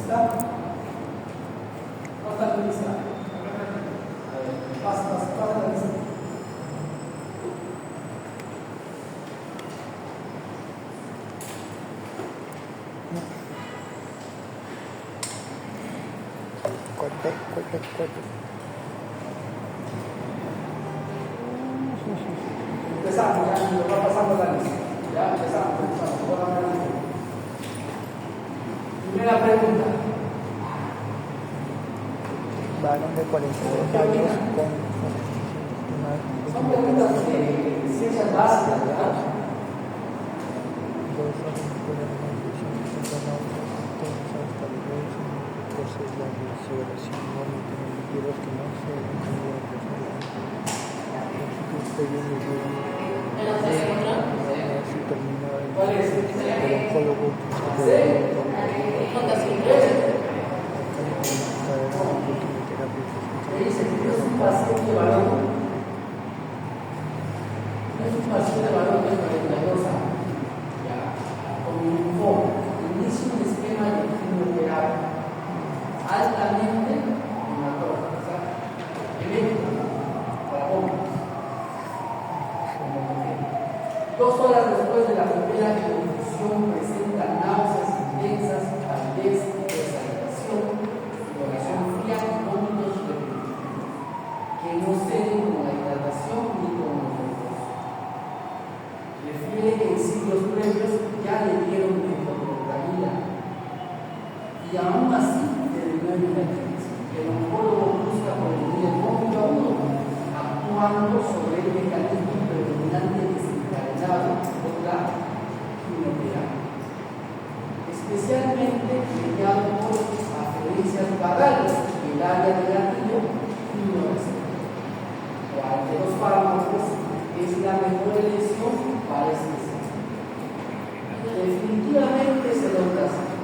¿Lista? ¿No está lista? Pasa la lista. Empezamos, ya nos va pasando la lista. Ya empezamos. Primera pregunta. Varón de 42 años con Son preguntas de ciencias básicas, ¿verdad? ¿Cuál es? Dice que es un paciente varón. Es un paciente varón de 42 años. Ya, con linfoma. Inicia un esquema de quimioterapia altamente hematólogo, o sea, eléctrico, para hombres. 2 horas después de la primera infusión presenta náuseas intensas, palidez, deshidratación, sudoración fría y vómitos repetitivos, que no ceden con la hidratación ni con los refrescos. Refiere que en siglos previos ya le dieron metoclopramida y aún así terminó en emergencia. El oncólogo busca prevenir el vómito agudo, actuando sobre el mecanismo predominante desencadenado por la quimioterapia, especialmente mediado por aferencias vagales en el área del gatillo quimioreceptor. ¿Cuál de los fármacos es la mejor elección para este caso? Definitivamente es el ondansetron.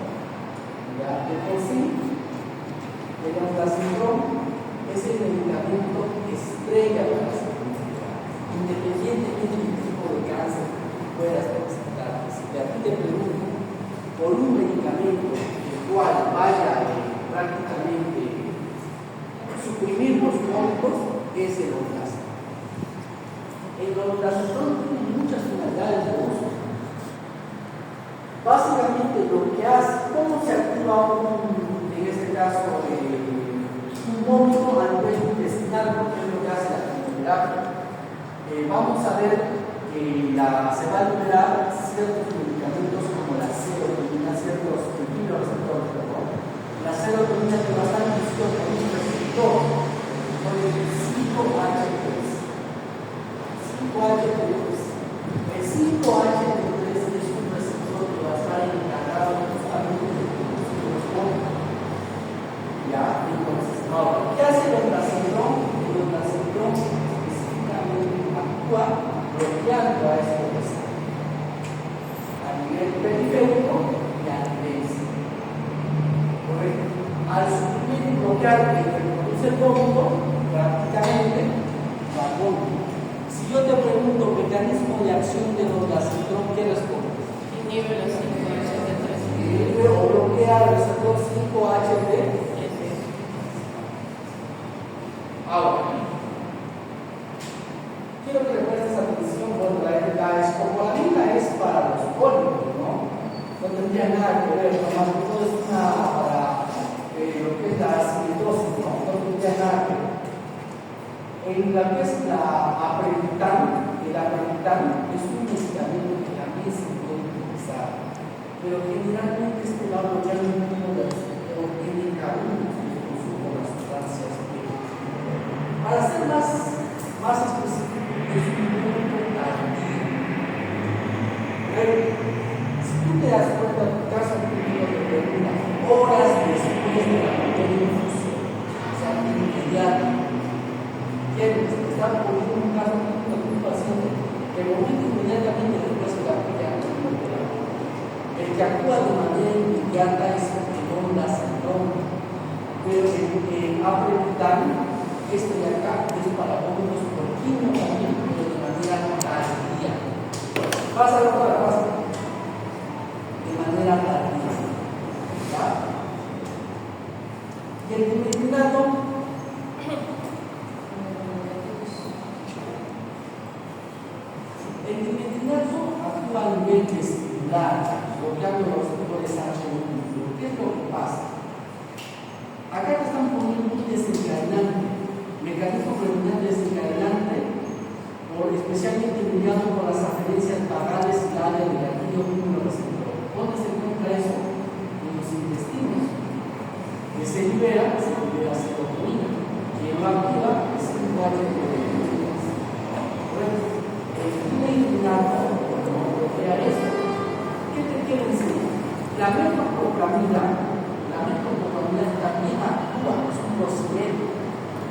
Ya de por sí, el ondansetron es el medicamento estrella para las enfermedades, independientemente del tipo de cáncer que puedas presentar. Si a ti te pregunto por un medicamento el cual vaya prácticamente suprimir los cólicos, es el ondansetron. El ondansetron tiene muchas finalidades de uso. Básicamente lo que hace, ¿cómo se activa en este caso un vómito a nivel intestinal? Porque es lo que hace la quimioterapia. Vamos a ver que se va a liberar ciertos medicamentos como la serotonina, ciertos quimioreceptores, perdón. La serotonina que va a estar inducida por un receptor, por el 5-HT3. 5-HT3. El 5-HT3 es un receptor que va a estar encargado justamente de producir los vómitos. Ya, entonces, ahora, ¿qué hace el ondansetron? El ondansetron específicamente actúa bloqueando a este receptor a nivel periférico y a nivel sistémico. ¿Correcto? Al suprimir y bloquear el que produce el vómito, prácticamente va al vómito. Si yo te pregunto mecanismo de acción del ondansetron, ¿qué respondes? Inhibe los 5-HT3. Inhibe o bloquea el receptor 5-HT3. Ahora, quiero que le prestes atención. Bueno, la escopolamina es para los cólicos, ¿no? No tendría nada que ver, nomás que todo es para lo que es la acidosis, ¿no? No tendría nada que ver. En la que es la aprepitan, el aprepitan es un medicamento que también se puede utilizar, pero generalmente este va a bloquear un tipo de receptor NK1 que consumo las sustancias. Para ser más específico, es un punto tardío. Si tú te das cuenta, tu caso clínico te pregunta horas después de la primera infusión, o sea, inmediato. ¿Quiénes están poniendo un caso clínico de un paciente que vomita inmediatamente después de la primera quimioterapia? El que actúa de manera inmediata es el ondansetron, pero el aprepitan, este de acá, es para vómitos por quimio también, pero de manera tardía. Pasa la otra, pasa. De manera tardía. ¿Ya? El dimietinato actúa a nivel vestibular, bloqueando los receptores H1. ¿Qué es lo que pasa? Acá te están poniendo un desencadenante, mecanismo predominante desencadenante, especialmente mediado por las aferencias basales y la área del gatillo receptor. ¿Dónde se encuentra eso? En los intestinos. Que se libera serotonina, que no activa el 5-HTP. El dimietinato no bloquea eso. ¿Qué te quiere decir? La metoclopramida también actúa, es un procedimiento,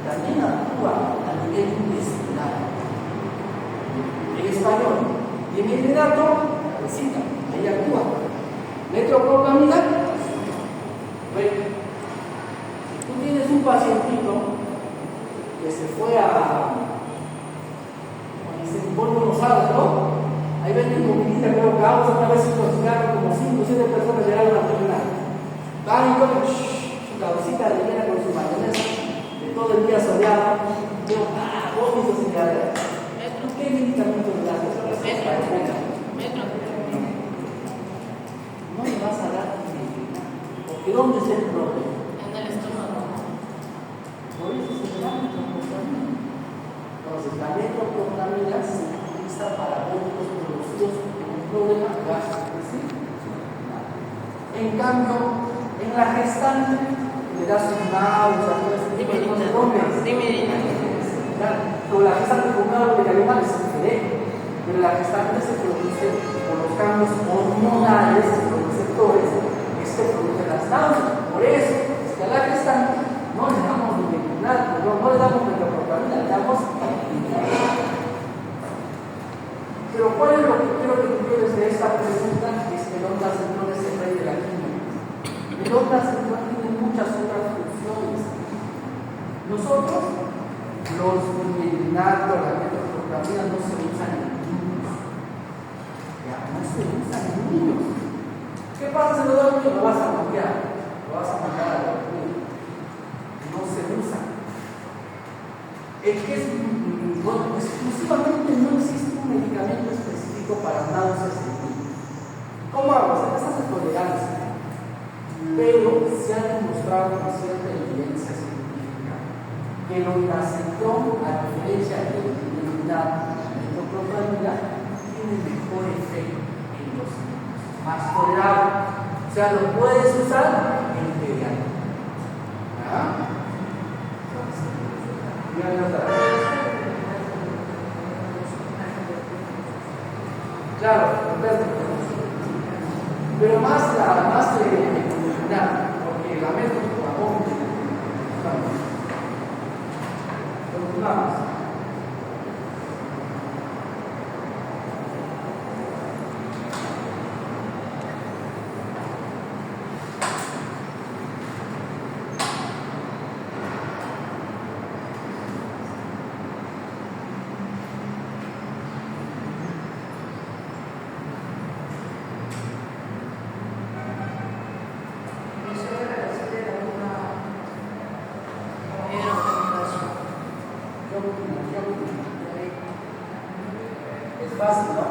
también actúa a nivel intestinal. En español, dimietinato, recita, ahí actúa. Metoclopramida, bueno, si tú tienes un pacientito que se fue se pone unos sábados, ¿no? Ahí ven mi movilidad, creo que vamos a vez intoxicar como 5 o 7 personas llegaron a la terminal. Van y comen su cabecita rellena con su mayonesa de todo el día soleado. Yo, vómitos y diarrea. ¿Qué medicamento le das? No le vas a dar medicamento. Porque ¿dónde está el problema? En el estómago. Por eso se llama metoclopramida. Entonces, la metoclopramida se utiliza para vómitos producidos por un problema gastrointestinal. En cambio, en la gestante le das un náusea, todo ese tipo de cosas. Pero la gestante con náusea de animal es diferente. Pero la gestante se produce por los cambios hormonales de los receptores que se producen las náuseas. Por eso, es que a la gestante no le damos dimietinato, no le damos metoclopramida, le damos dimietinato. Pero ¿cuál es lo que quiero que tú quieres de esta pregunta? Es que el onda central es el rey de la química. El onda central tiene muchas otras funciones. Nosotros, los dimietinatos, la metoclopramida no se usan en niños. Ya, no se usan en niños. ¿Qué pasa si lo das a un niño? Lo vas a bloquear, lo vas a mandar a la niño. No se usa. Es que exclusivamente no existe un medicamento específico para náuseas en niños. ¿Cómo hago? Se las hace tolerancia. Pero se ha demostrado con cierta evidencia científica que el ondansetron, a diferencia del metoclopramida, tiene mejor efecto en los niños, más tolerable. O sea, lo puedes usar en pediatría. Claro, pero más de porque la mezcla es por amor. Continuamos. Es fácil, ¿no?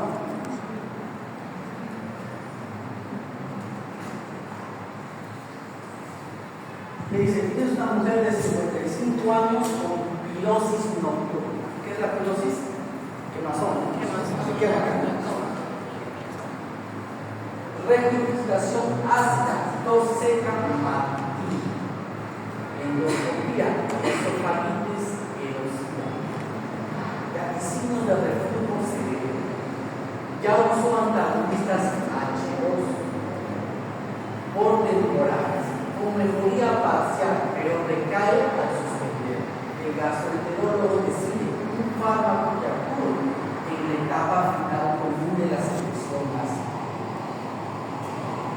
Me dice, tienes una mujer de 55 años con pilosis nocturna. ¿Qué es la pilosis? Quemazón. Así quema acá. Regurgitación ácida, tos seca, matina. Endoscopía, esofagitis, erosión. Signos de reflujo severo. Ya usó antagonistas H2 por temporales, con mejoría parcial, pero recae al suspender. El gastroenterólogo decide un fármaco que actúe en la etapa final común de la secreción ácida.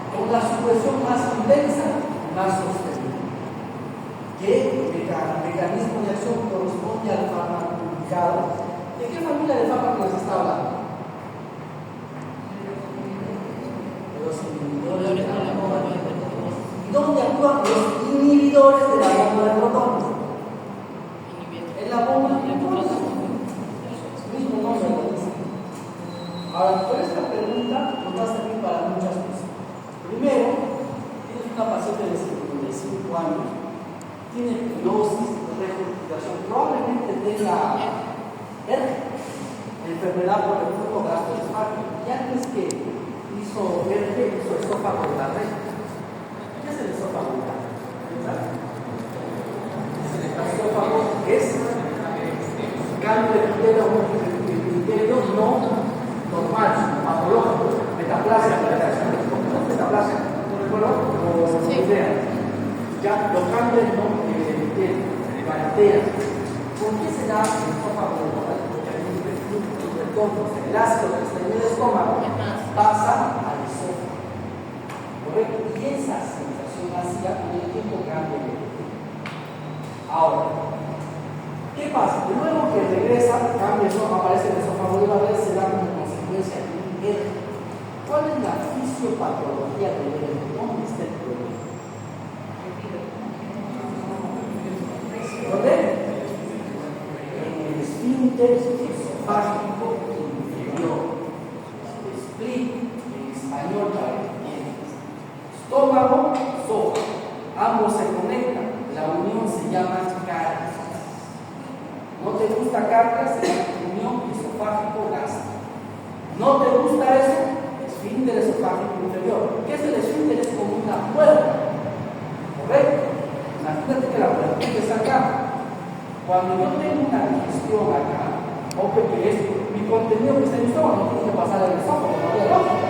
Con la supresión más intensa, más sostenida. ¿Qué mecanismo de acción corresponde al fármaco indicado? ¿De qué familia de fármacos se está hablando? De los inhibidores de la bomba de protones. ¿Y dónde actúan los inhibidores de la bomba de protones? En la bomba de protones. Mismo nombre lo dice. Ahora, con esta pregunta nos va a servir para muchas cosas. Primero, tienes una paciente de 55 años, tiene fibrosis, regurgitación, probablemente tenga hernia, enfermedad por el flujo gastroesofágico. Y antes que hizo hernia, hizo esófago de la red. ¿Qué es el esófago de la red? El esófago es cambio de criterio no normal, patológico, metaplasia, metaplasia, ¿no recuerdo? Sí. Ya, los cambios no plantean. ¿Por qué se da el esófago de la red? Porque hay un retorno, el ácido que está en el estómago pasa al esófago. ¿Correcto? Y esa sensación ácida con el tiempo cambia. Ahora, ¿qué pasa? De nuevo que regresa, cambia eso, aparece el esófago de la red, se da como consecuencia de un hernia. ¿Cuál es la fisiopatología del hernia? ¿Dónde está el problema? ¿Dónde? En el esfínter esofágico inferior. Split, en español para estómago, esófago. Ambos se conectan. La unión se llama caries. ¿No te gusta caries? Se llama unión esofágico-gástrica. ¿No te gusta eso? Esfínter esofágico inferior. ¿Qué es el esfínter? Es como una puerta. ¿Correcto? Imagínate que la puerta está acá. Cuando yo tengo una digestión acá, o que es mi contenido que está en el estómago, no tiene que pasar al estómago, no hay lógica.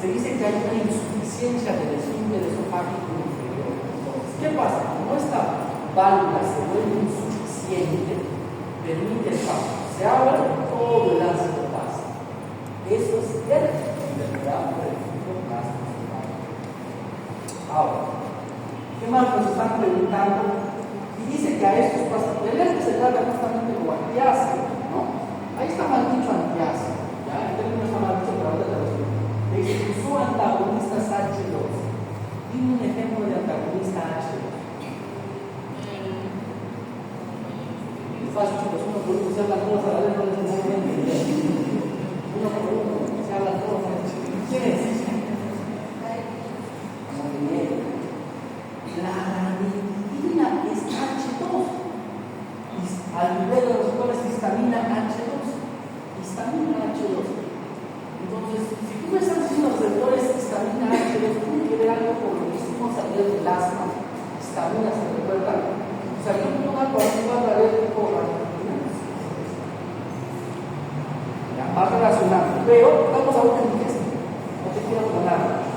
Se dice que hay una insuficiencia del esfínter esofágico inferior. Entonces, ¿qué pasa? Como esta válvula se vuelve insuficiente, permite el paso. Se abre, todo el ácido pasa. Eso es enfermedad por el flujo gastroesofágico. Ahora, ¿qué más nos están preguntando? Y dice que a estos pasa. El herpes se trata justamente como antiácido, ¿no? Ahí está mal dicho antiácido. ¿Ya? El término está mal dicho, pero ahorita te lo digo. Le dice que usó antagonistas H2. Dime un ejemplo de antagonista H2. Es fácil, chicos. Uno por uno se hablan todos a la vez, no les puedo entender. Uno por uno se hablan todos a la vez. ¿Quién es? Muy bien. La ranitidina es H2. Al nivel de los cuales histamina H2. Histamina H2. Entonces, si tú me estás diciendo receptores histamina H2, tiene que ver algo con lo que hicimos ayer del asma. Histamina, ¿se recuerdan? O sea, yo tengo una coactiva a través de ranitidina. Ya, más relacionado. Pero, vamos a ver en esto. No te quiero poner.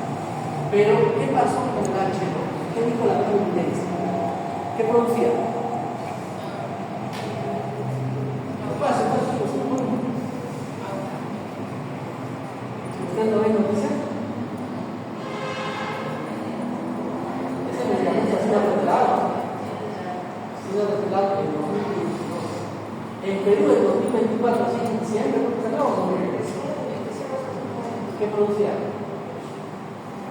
Pero, ¿qué pasó con el H2? ¿Qué dijo la providencia? ¿Qué producía? ¿Qué pasa? ¿Usted no ve noticia? Ese medicamento ha sido revelado. Ha sido revelado en 2022. En Perú, en 2024, así en diciembre, ¿no? ¿Qué producía?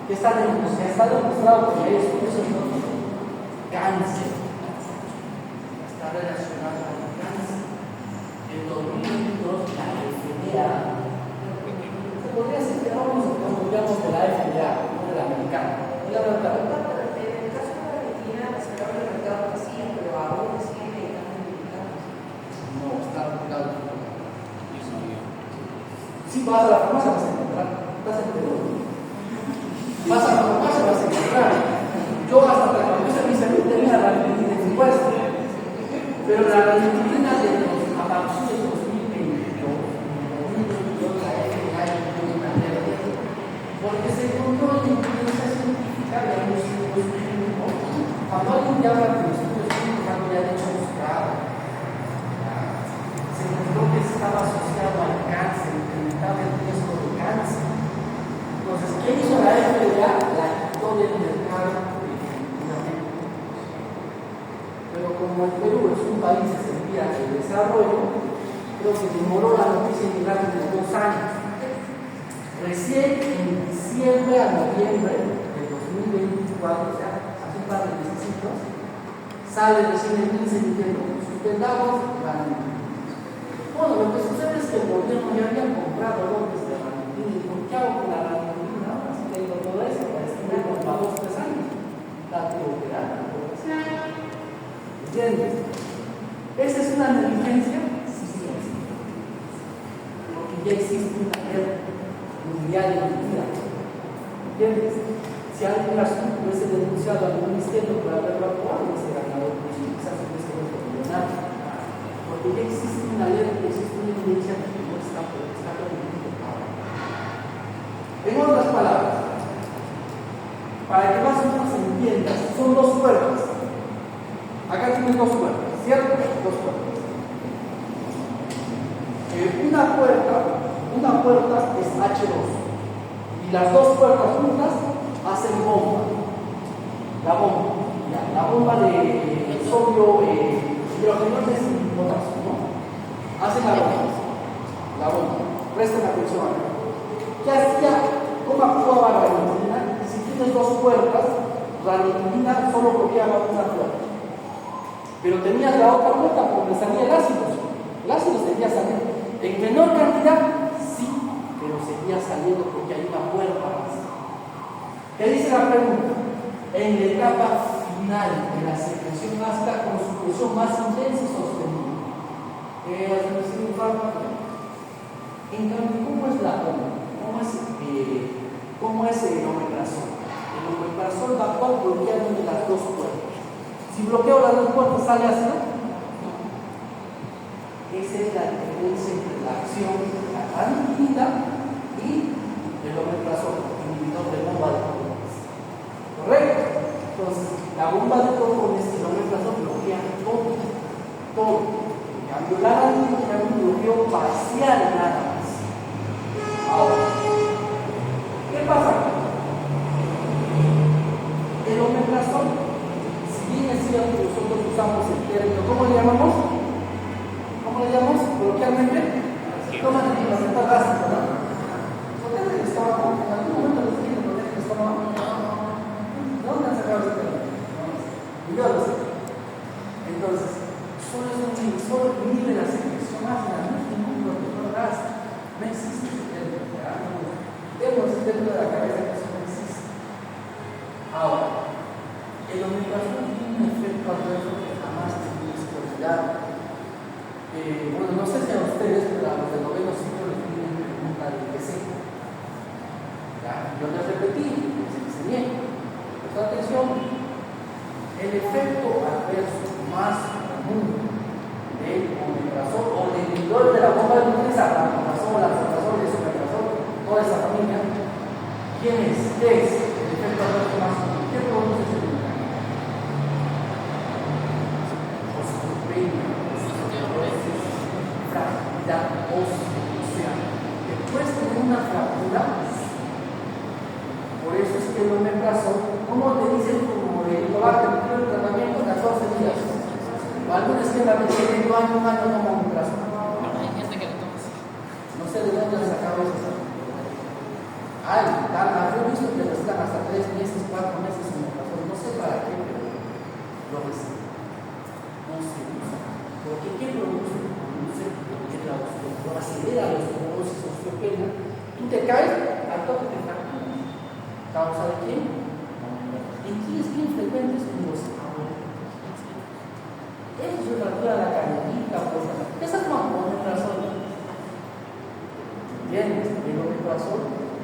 Que está demostrado que eso no es cáncer. Está relacionado con el cáncer. En 2022 la FDA, se podría decir que no nos cambiamos de la FDA, no de la americana. ¿Es la verdad? En el caso de la Argentina, se abre el mercado que sí, pero aún sigue necesitando medicamentos. No, está regulado. Si vas a la farmacia vas a encontrar. Estás en Perú. Vas a la farmacia vas a encontrar. Yo hasta que me puse mi salud tenía la ranitidina en impuesto. Pero la ranitidina de los aparecidos de 2022 la FDA impone una alerta. Porque se encontró en evidencia científica de los estudios clínicos. Cuando alguien ya habla de estudios clínicos, algo ya ha hecho mostrado. Se encontró que estaba asociado al cáncer, incrementaba el riesgo de cáncer. Entonces, ¿qué hizo la FDA? La quitó del mercado definitivamente. Pero como el Perú es un país que se envía de desarrollo, creo que demoró la noticia en llegar de 2 años. Recién en diciembre a noviembre de 2024, o sea, hace un par de meses, sale recién el 15 diciendo, suspendamos la noticia. Bueno, lo que sucede es que el gobierno ya había comprado ¿Entiendes? ¿Esa es una negligencia? Sí, porque ya existe una guerra mundial en el día. ¿Entiendes? Si alguien asunto hubiese denunciado al ministerio por haberlo actuado, hubiese ganado quizás hubiese vuelto millonario. Porque ya existe una ley, existe una evidencia que no está permitido ahora. En otras palabras, para que más o menos entiendas, son dos puertas. Acá tienes dos puertas, ¿cierto? Dos puertas. Una puerta es H2 y las dos puertas juntas hacen bomba. La bomba de sodio, hidrógeno es potasio, ¿no? Hacen la bomba. Presten atención acá. ¿Qué hacía? ¿Cómo actuaba la nicotina? Si tienes dos puertas, la nicotina solo bloqueaba una puerta. Pero tenías la otra puerta por donde salía el ácido. El ácido seguía saliendo. En menor cantidad, sí, pero seguía saliendo porque hay una puerta más. ¿Qué dice la pregunta? En la etapa final de la secreción hasta con su presión más intensa y sostenida. En cambio, ¿cómo es la bomba? ¿Cómo es el omeprazol? El omeprazol va a actuar bloqueando las dos puertas. Si bloqueo las dos puertas, ¿sale ácido? No. Esa es la diferencia entre la acción de la ranitidina y el omeprazol, inhibidor de bomba de protones. ¿Correcto? Entonces, la bomba de protones y el omeprazol bloquean todo. En cambio, la ranitidina es un bloqueo parcial nada más. Ahora, ¿qué pasa? El omeprazol, si bien es cierto que nosotros usamos el término, ¿cómo le llamamos? Coloquialmente, toma de la básica, ¿no? ¿Protege el estómago? ¿En algún momento les dije que protege el estómago? ¿De dónde han sacado ese término? Yo lo sé. Entonces, solo es un inhibidor que inhibe la secreción ácida, no es ningún protector gas. No existe ese término. Tenemos el término de la cabeza que eso no existe. Ahora, el omeprazol tiene un efecto adverso que jamás tiene disponibilidad. Bueno, no sé si a ustedes, pero a los del noveno ciclo les piden pregunta de DC. Yo les repetí, les enseñé. Presta atención. El efecto adverso más común del omeprazol o del inhibidor de la bomba de nutrientes, omeprazol, lansoprazol, esomeprazol, toda esa familia, ¿quién es? ¿Qué es el efecto adverso más común? ¿Qué produce ese medicamento? Osteopenia. Fractura ósea. Después de una fractura, por eso es que el omeprazol, ¿cómo te dicen como de tomar el tratamiento? 14 días. O algunos que la tienen un año toman omeprazol. No sé de dónde han sacado eso. Yo he visto que lo están hasta 3 meses, 4 meses omeprazol. No sé para qué, pero lo reciben. No se usa. Porque ¿qué produce? Por acelera la osteoporosis, osteopenia, tú te caes, al toque te fracturas. ¿Causa de quién? En ti es bien frecuente en los abuelos. Eso es la fractura de la canelita, pues. Esa es una omeprazol. Bien, el omeprazol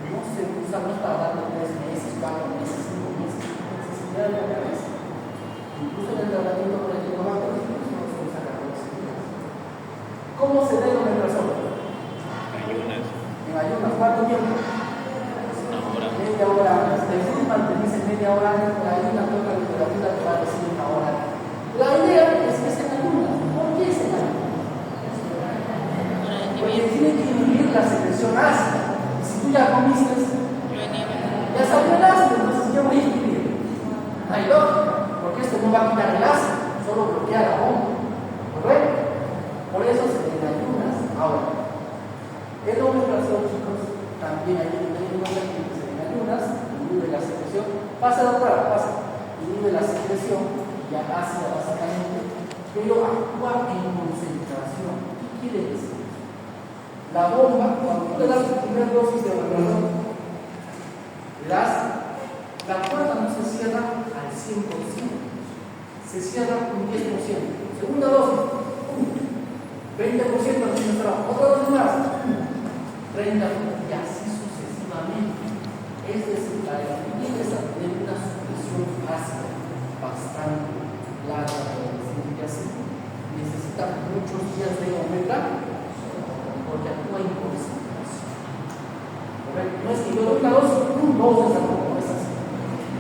no se usa, no es para darle 3 meses, 4 meses, 5 meses, necesidad de la cabeza. Incluso en el tratamiento por el tomatosis, no se usa 14 días. ¿Cómo se da el omeprazol? En ayunas. ¿Cuánto tiempo? Media hora antes. El Friedman te dice media hora antes, por ahí una toca literatura te va a decir 1 hora. La idea es que se en ayunas. ¿Por qué se en ayunas? Porque tiene que inhibir la secreción ácida. Y si tú ya comiste, ya salió el ácido, entonces yo voy a inhibir. Hay lógica, porque esto no va a quitar el ácido, solo bloquea la bomba. ¿Correcto? Por eso se en ayunas. Ahora, el omeprazol, chicos, también hay un medicamento que se en ayunas, inhibe la secreción. Pasa, doctora, pasa. Inhibe la secreción, ya ácida básicamente, pero actúa en concentración. ¿Qué quiere decir? La bomba, cuando tú le das tu primera dosis de omeprazol, la puerta no se cierra al 100%, se cierra con 10%. Segunda dosis, 20% administrado. Otra dosis más, 30%, y así sucesivamente. Es decir, la empiezas a tener una supresión ácida bastante larga, que así necesita muchos días de omega porque actúa en concentración. No es que yo doy la dosis, dos de esa como es así.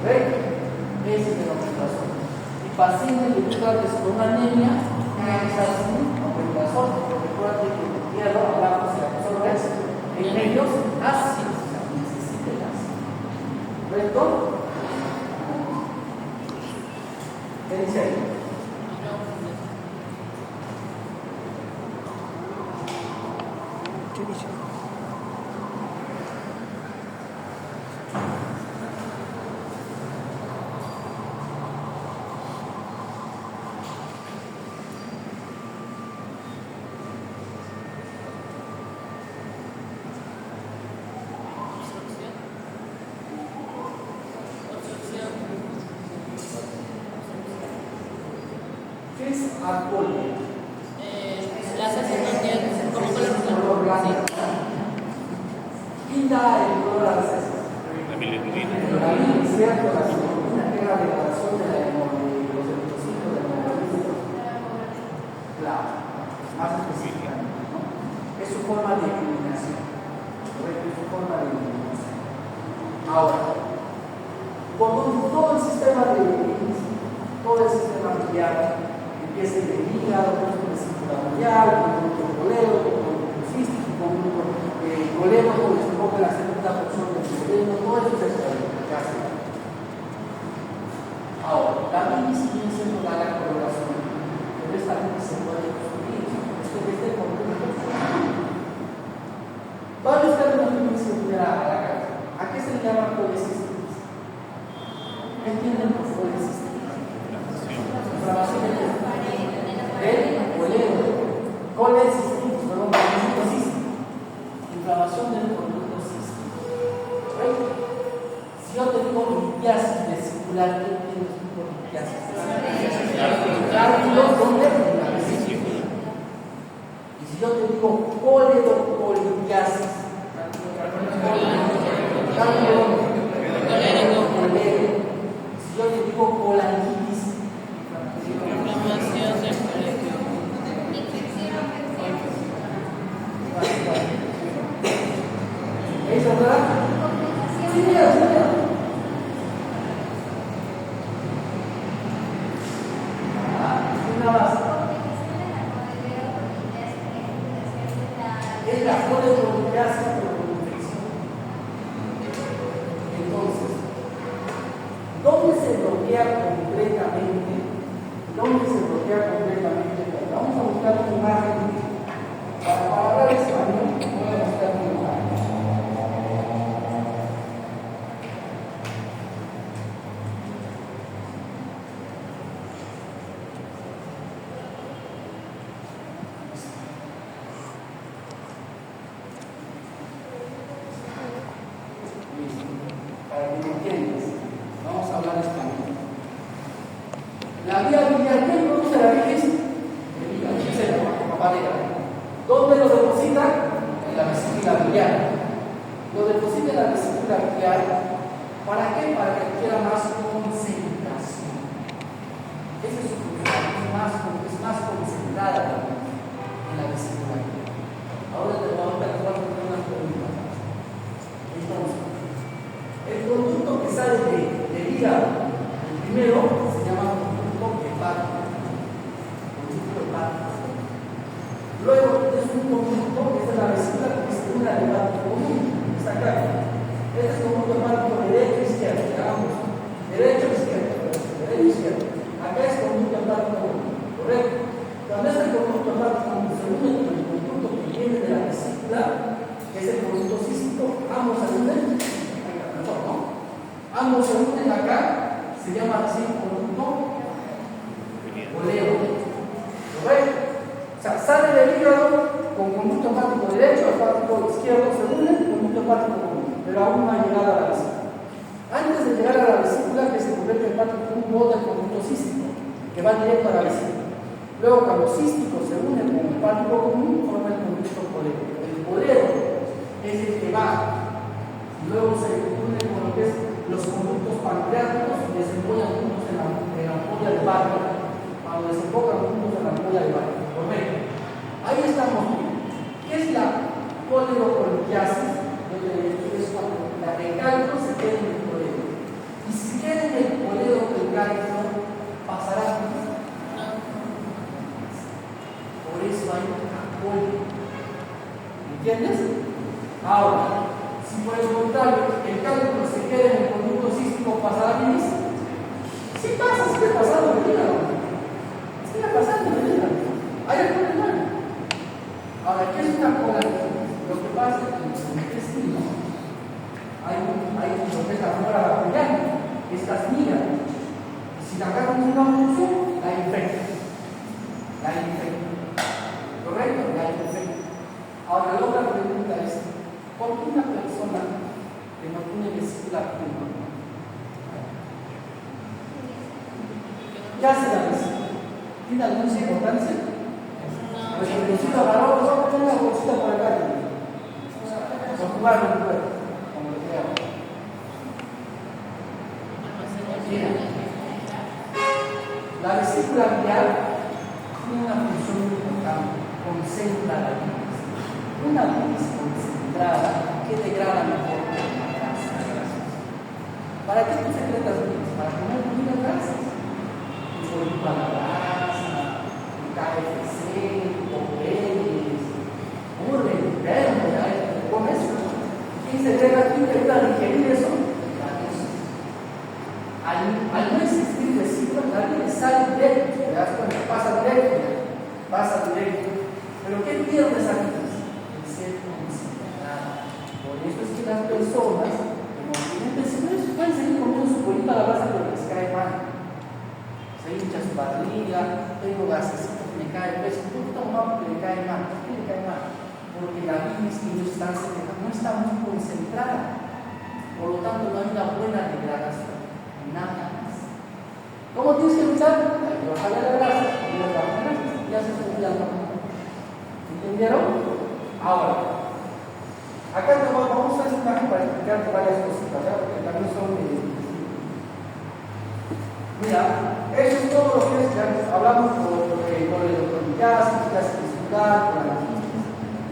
Ese es el omeprazol. Y pacientes que trates con anemia, quizás omeprazol, recuerda que el hierro hablamos de absorbes en medios ácidos, o sea, necesita el ácido. ¿Correcto? ¿Qué dice ahí? ¿Qué dice? ¿Qué es alcohol? Las heces como color blanco. ¿Quién da el color a las heces? La bilirrubina, ¿cierto? La bilirrubina, que es la degradación de los eritrocitos del hemoglobina. Claro, más específicamente, ¿no? Es su forma de eliminación. ¿Correcto? Es su forma de eliminación. Ahora, cuando todo el sistema biliar empieza en el hígado, con el sistema biliar, con el colero, con el cístico, con el colero, con el enfoque en la segunda porción del colero, todo eso es casi. Ahora, la bilis piensa no da la coloración, pero esta bilis se puede construir. Esto que esté con varios términos que se pueden a la cabeza. ¿A qué se le llama colecistitis? ¿Qué entienden por colecistitis? Inflamación del colero, colecistitis, perdón, conducto cístico. Inflamación del conducto cístico. Si yo te digo litiasis vesicular, ¿qué entiendes tú por litiasis vesicular? ¿Dónde? En la vesícula. Y si yo te digo coledocolitiasis, si yo te digo colangitis, Inflamación del colegio. ¿es verdad? Sí, mira. Una más. Es la coledocolitiasis por infección. Entonces, ¿dónde se bloquea completamente? Vamos a buscar una imagen. Para hablar español, voy a buscar una imagen. Para que me entiendas, vamos a hablar español. La vía biliar, ¿quién produce la bilis? El hígado, es el papá de la. ¿Dónde lo deposita? En la vesícula biliar. Lo deposita en la vesícula biliar. ¿Para qué? Para que adquiera más concentración. Esa es su función, es más concentrada en la vesícula biliar. Ahora te vamos a dar unas preguntas. Entonces, el conducto que sale del hígado, el primero, se llama conducto hepático. Luego es un conducto que es de la vesícula que se une al hepático común. Está claro. Este es conducto hepático derecho y izquierdo. Digamos, derecho y izquierdo. Acá es conducto hepático común. ¿Correcto? Cuando este conducto hepático común se une con el conducto que viene de la vesícula, que es el conducto cístico, ambos se unen. Ambos se unen acá, se llama así conducto coleo. ¿Correcto? O sea, sale del hígado con conducto hepático derecho, hepático izquierdo, se unen, conducto hepático común, pero aún no ha llegado a la vesícula. Antes de llegar a la vesícula, que se convierte en hepático común, bota el conducto cístico. que va directo a la vesícula. Luego, cuando los císticos se unen con el pálpico común, forma el conducto polero. El polero es el que va, y luego se une con lo que es los conductos pancreáticos y desembocan juntos en la ampolla del barrio. Cuando desembocan juntos en la ampolla del barrio. Correcto. Ahí estamos bien. ¿Qué es la polerocoliquiasis? Es cuando el calcio se queda en el polero. Y si queda en el polero del calcio, pasará. Por eso hay apoyo. ¿Entiendes? Ahora, si por el contrario el cálculo se queda en el conducto cístico, ¿pasará bien? Sí pasa, sigue pasando en el hígado. Sigue pasando en el hígado. Hay alcohol en mano. Ahora, ¿qué es una polarización? Lo que pasa es que en el intestino hay lo que es la flora bacteriana, estas migas. Si la agarran una función, la infecta. ¿Correcto? La infecta. Ahora, la otra pregunta es: ¿por qué una persona que no tiene vesícula activa? ¿Qué hace la vesícula? ¿Tiene alguna importancia? Pues el necesito agarrar, voy a poner la bolsita por acá. Ocuparlo en el cuerpo, como lo creo. Mira, la vesícula biliar tiene una función muy importante: concentra la bilis. Una bilis concentrada que degrada mejor que la grasa. ¿Para qué tú secretas bilis? Para comer comida grasas. Por la grasa, KFC, Popeyes, Burger, perro, comes. ¿Quién segrega? ¿Quién te ayuda a digerir eso? Al no existir vesícula, la bilis sale directo, ¿te das cuenta? Pasa directo. ¿Pero qué pierdes aquí? El ser concentrada. Por eso es que las personas que no tienen vesícula pueden seguir comiendo su bolita a la brasa, pero les cae mal. Se hincha su barriga, tengo gasecitos, me cae el peso, un poquito más porque le cae mal. ¿Por qué le cae mal? Porque la bilis que no está muy concentrada. Por lo tanto, no hay una buena degradación. Nada más. ¿Cómo tienes que luchar? Hay que bajar la grasa, y las grasas ya se estudian. ¿Entendieron? Ahora, acá vamos a hacer una imagen para explicar varias cositas, ¿ya? Porque también son mira, eso es todo lo que es, ya hablamos por el doctor clase vesicular,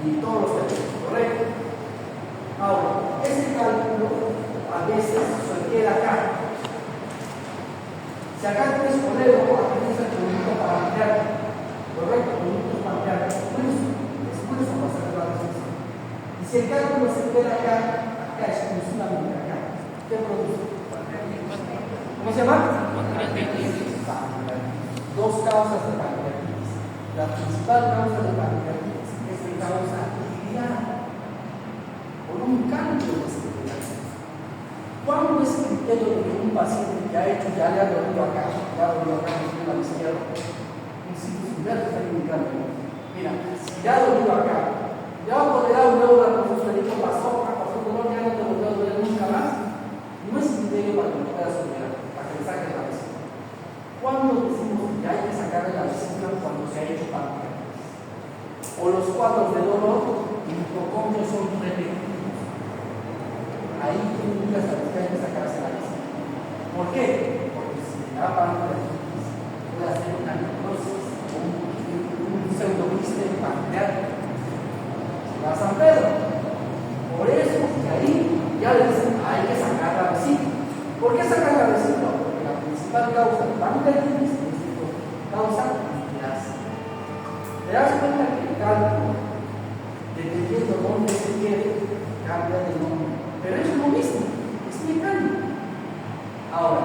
y todos los términos, ¿correcto? Ahora, ese cálculo a veces se queda acá. Si acá tienes polero, aquí tienes el conducto pancreático, ¿correcto? Conductos pancreáticos, después va a ser la resolución. Y si el cálculo se queda acá exclusivamente acá, ¿qué produce? ¿Cómo se llama? Dos causas de pancreatitis. La principal causa de pancreatitis es de causa biliar, por un cambio de circulación. ¿Cuándo es criterio de que un paciente que ha hecho, ya le ha dolido acá, en la izquierda, un sitio inverso está indicando? Mira, si ya ha dolido acá, ya va a poder dar un nuevo profesor, pasó dolor, ya no te volvió a doler nunca más. No es criterio para que lo puedas superar, para que le saques la vesícula. ¿Cuándo decimos que hay que sacarle la vesícula? Cuando se ha hecho pancreatitis. O los cuadros de dolor mitocondrios son repetitivos. Ahí tú indicas a los que hay que sacarse la vesícula. ¿Por qué? Porque si le da pancreatitis puede hacer una necrosis o un pseudoquiste pancreático. Se va a San Pedro. Por eso que ahí ya le dicen hay que sacar la vesícula. ¿Por qué sacar la vesícula? Porque la principal causa de pancreatitis es causa grasa. ¿Te das cuenta que el cálculo, dependiendo de dónde se quiere, cambia de nombre? Pero es lo mismo, es mecánico. Ahora,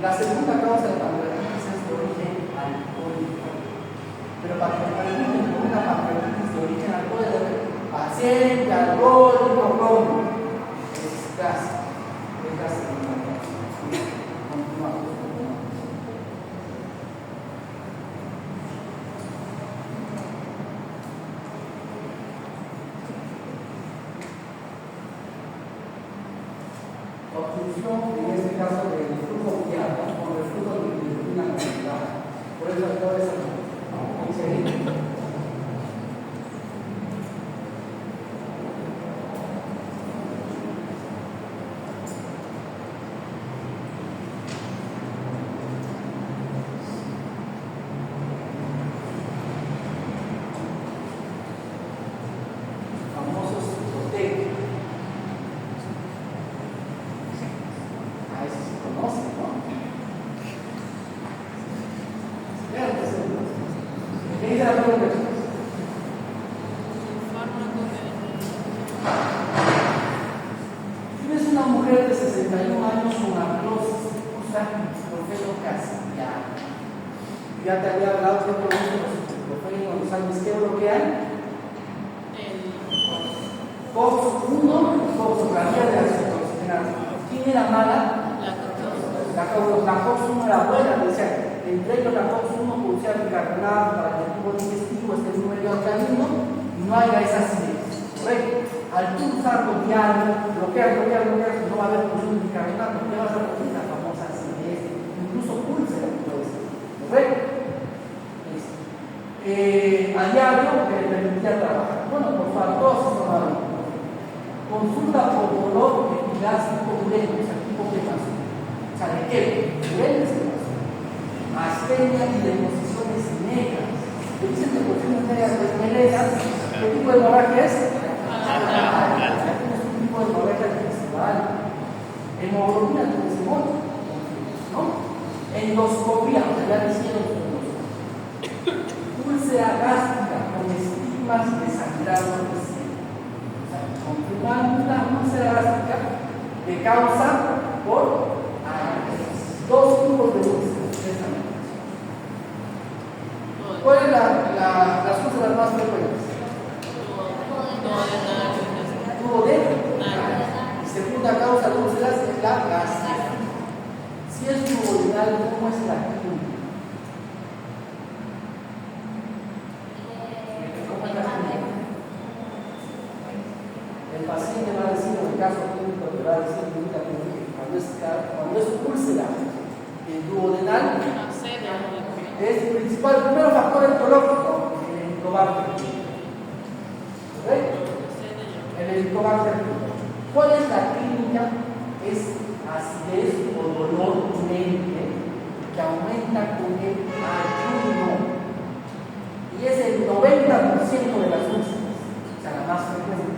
la segunda causa de pancreatitis es de origen alcohólico. Pero para que me pregunten por una pancreatitis de origen alcohólico, paciente alcohólico con es gas. Es la segunda causa. Continuamos. Obstrucción, en este caso, del flujo biliar, con reflujo de bilirrubina ya te había hablado de productos los años que bloquean. COX-1 y COX-1 de desoxigenasa. ¿Quién era mala? La COX-1 era buena, decía, entre ellos la COX-1 producía bicarbonato para que el tubo digestivo esté en un medio alcalino y no haya esa acidez. ¿Correcto? Al tú usarlo diario, bloquear, no va a haber producción de bicarbonato, ¿qué vas a producir? La famosa acidez, incluso úlcera, ¿correcto? A diario que le permitía trabajar. Bueno, por favor, no va a haber. Consulta por dolor epigástrico ureno, o sea, tipo que pasó. O sea, ¿de qué? Ureno se pasó. Astenia y deposiciones negras. Le dicen deposiciones negras de melenas. ¿Qué tipo de hemorragia es? Es un tipo de hemorragia principal. Hemoglobina trisimol, ¿no? Endoscopía, o sea, ya hicieron úlcera gástrica con estigmas de sangrado reciente. O sea, confirmando una úlcera gástrica de causa por dos tipos de úlceras. ¿Cuáles son las úlceras más frecuentes? Duodenal. Y segunda causa de úlceras es la gastritis. Si es duodenal, ¿cómo es la clínica? El paciente va a decir, en el caso clínico, te va a decir cuando es úlcera el duodenal, es el principal, primero factor etiológico, el helicobacter. ¿Correcto? El helicobacter. ¿Cuál es la clínica? Es acidez o dolor urente que aumenta con el ayuno. Y es el 90% de las úlceras, o sea, la más frecuente.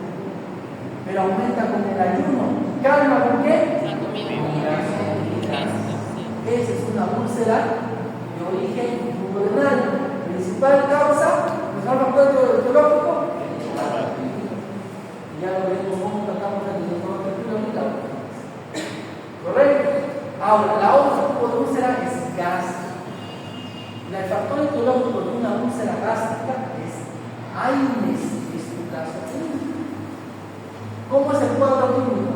Pero aumenta con el ayuno. ¿Calma con qué? La comida. Esa es una úlcera de origen duodenal. Principal causa, principal factor etiológico, y ya lo veremos cómo tratamos el helicobacter. ¿Correcto? Ahora, la otra tipo de úlcera es gástrica. El factor etiológico de una úlcera gástrica es AINES de su caso clínico. ¿Cómo es el cuadro clínico?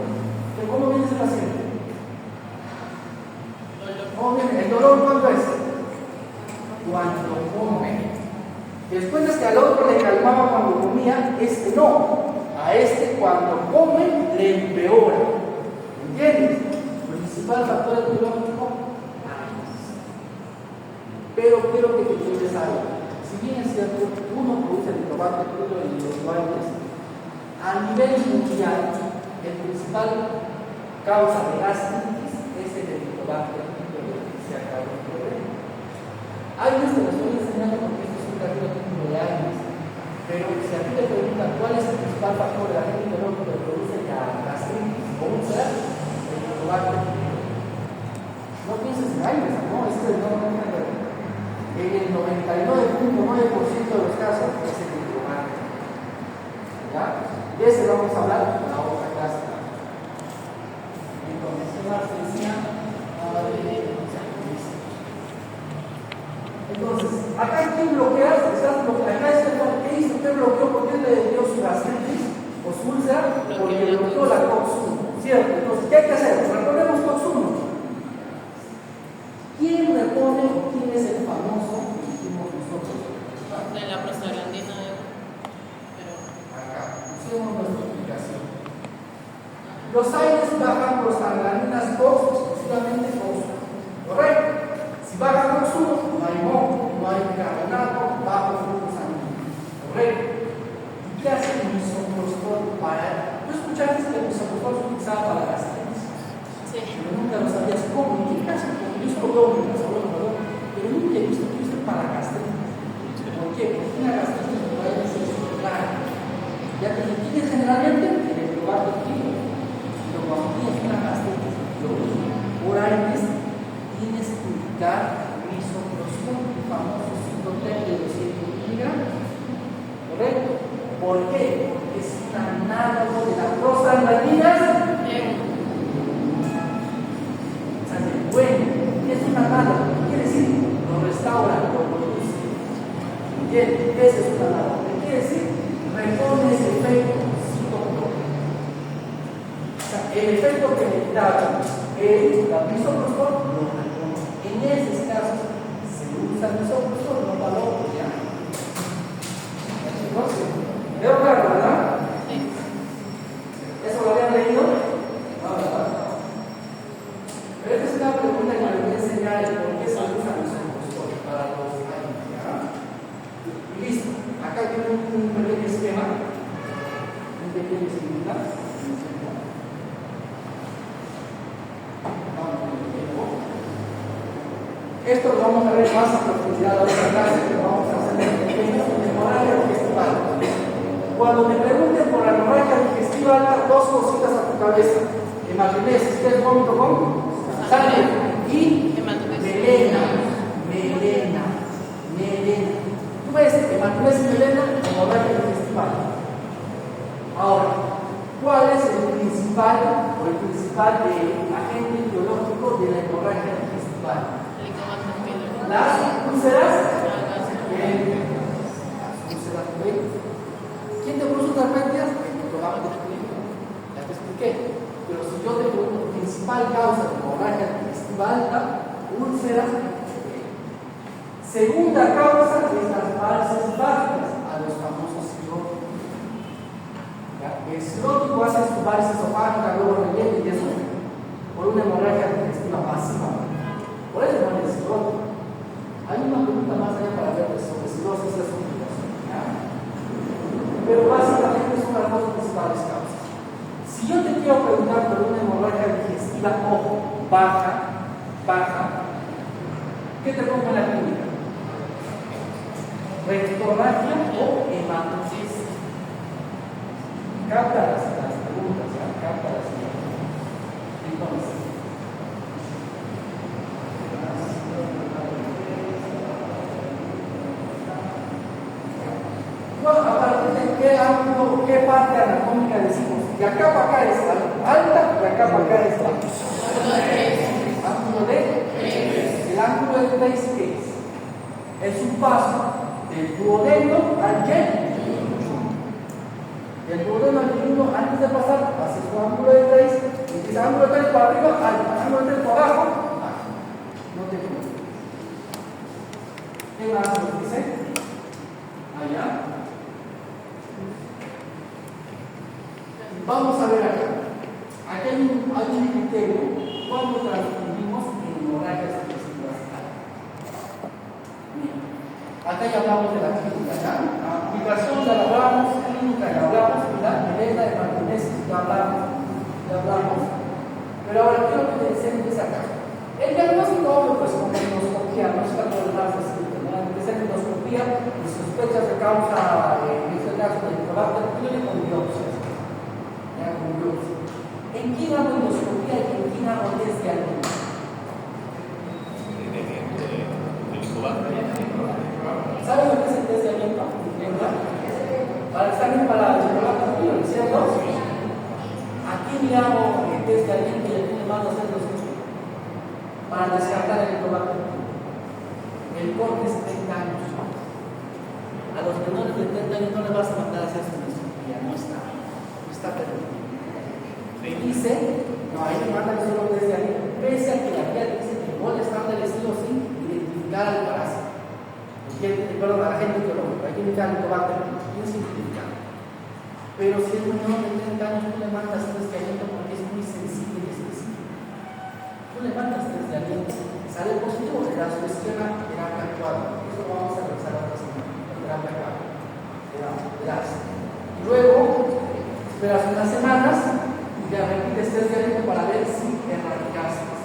¿Cómo viene ese paciente? ¿Cómo viene? ¿El dolor cuándo es? Cuando come. Después es que al otro le calmaba cuando comía, este no. A este cuando come le empeora. ¿Entiendes? El principal factor etiológico, AINES. Pero quiero que te entiendas algo. Si bien es cierto, uno produce el helicobacter pylori y los AINES, a nivel mundial, el principal causa de gastritis es el helicobacter pylori, que se acabó el problema. AINES te lo estoy enseñando porque esto es un capítulo típico de AINES, pero si a ti te preguntan cuál es el principal factor de agente etiológico que produce la gastritis o úlcera, el helicobacter pylori. No pienses en AINES, no, es que no en el 99.9% de los casos es el helicobacter. ¿Ya? De ese vamos a hablar en la otra clase. Entonces, ¿qué más decía? Entonces, acá ¿quién bloquea? Acá ¿qué hizo? ¿Qué bloqueó? ¿Por qué le dio su gastritis o su úlcera? Porque le bloqueó la COX-1, ¿cierto? Entonces, ¿qué hay que hacer? Reponemos COX-1. ¿Quién repone o quién es el famoso que dijimos nosotros? De la prostaglandina. Acá, usemos nuestra explicación. Los AINES bajan prostaglandinas 2, exclusivamente 2. ¿Correcto? Si baja COX-1, no hay moco, no hay bicarbonato, bajo flujo sanguíneo. ¿Correcto? ¿Y qué hace el misoprostol para? ¿Tú escuchaste que el misoprostol se utilizaba para la gastritis? Sí. Pero nunca lo sabías cómo, en qué caso, porque yo solo veo que los abuelos, pero nunca he visto que usen para gastritis. ¿Por qué? Porque una gastritis no va a ser rara. Ya que tienes generalmente en el helicobacter pylori, pero cuando tienes una gastritis de origen por AINES, tienes que indicar misoprostol, el famoso ciclotel de 200 miligramos. ¿Correcto? ¿Por qué? Porque es un análogo de las prostaglandinas. Bueno, es un análogo, quiere decir, lo restaura, lo Bien, esa es una labor. ¿Qué quiere decir? Repone ese efecto citoprónico. O sea, el efecto que necesitaba la misoprostol lo repone. En esos casos se usa el misoprostol, no para otro ya. Entonces, ¿veo claro, verdad? Sí. ¿Eso lo habían leído? No, ¿verdad? Pero esta es una pregunta que me voy a enseñar el por qué se usa el misoprostol para los años, ¿ya? Y listo. Acá tengo un pequeño esquema. Un pequeño esquema. Esto lo vamos a ver más a profundidad ahora en la clase, pero vamos a hacer un pequeño hemorragia digestiva alta. Cuando me pregunten por la hemorragia digestiva alta, dos cositas a tu cabeza. Hematomesis, ¿qué es vómito con? Sangre. Y melena. Tú ves, hematomesis, melena, hemorragia digestiva alta. Ahora, ¿cuál es el principal agente biológico de la hemorragia digestiva alta? Las úlceras. ¿Quién te puso tarjetas? El programa de explico. Ya te expliqué. Pero si yo te pregunto, principal causa de hemorragia digestiva alta, úlceras. Segunda causa es las varices básicas, a los famosos cirróticos. El cirrótico hace su varices esofágica, luego relleno y eso por una hemorragia digestiva pasiva. Por eso no es cirrótico. Hay una pregunta más allá para ver sobre cirrosis y complicación. Pero básicamente son las dos principales causas. Si yo te quiero preguntar por una hemorragia digestiva, ojo, baja, ¿qué te pongo en la clínica? Rectorragia o hematosis. Capta las preguntas, ¿ya? Capta las preguntas. Entonces, a partir de qué parte anatómica decimos. De acá para acá es alta, de acá para acá es baja. Ángulo de el ángulo de Grace, ¿qué es? Es un paso del duodeno al yeyuno. Del duodeno al yeyuno, antes de pasar, hace su ángulo de Grace, y dice ángulo de Grace para arriba, alto, ángulo de Grace para abajo, bajo. No te preocupes. ¿Qué más nos dice? Allá. Vamos a ver acá. Aquí hay un criterio cuando transcribimos en hemorragias digestivas altas. Acá ya hablamos de la clínica, ¿ya? La aplicación ya la hablamos, clínica ya hablamos, la melena de hematomesis ya hablamos. Pero ahora quiero que te enseñes acá. El diagnóstico obvio, pues con endoscopía, no está por el más reciente, ¿no? Empezar endoscopía y sospechas de causa en este caso de Helicobacter pylori con biopsias. ¿En quién hago endoscopía y en quién hago test de algo? ¿Saben lo que es el test de aliento? Para estar bien para el Helicobacter pylori, ¿cierto? ¿A quién le hago el test de aliento y a quién le mando a hacer endoscopía? Para descartar el Helicobacter pylori. El corte es 30 años. A los menores de 30 años no les vas a mandar a hacer su endoscopía, no está permitido. Dice, no, ahí me mandan solo desde ahí, pese a que la guía dice que no le están delecido sin identificar al parásito. Perdón, a la gente biológica, hay que identificar el Helicobacter, tienes que identificar. Pero si es menor de 30 años, tú le mandas desde aliento porque es muy sensible y específico. Tú le mandas desde aliento, sale positivo, le das su esquema, terapia actual. Eso lo vamos a revisar otra semana, terapia actual. Y luego, esperas unas semanas. Ya repites test de aliento para ver si erradicaste.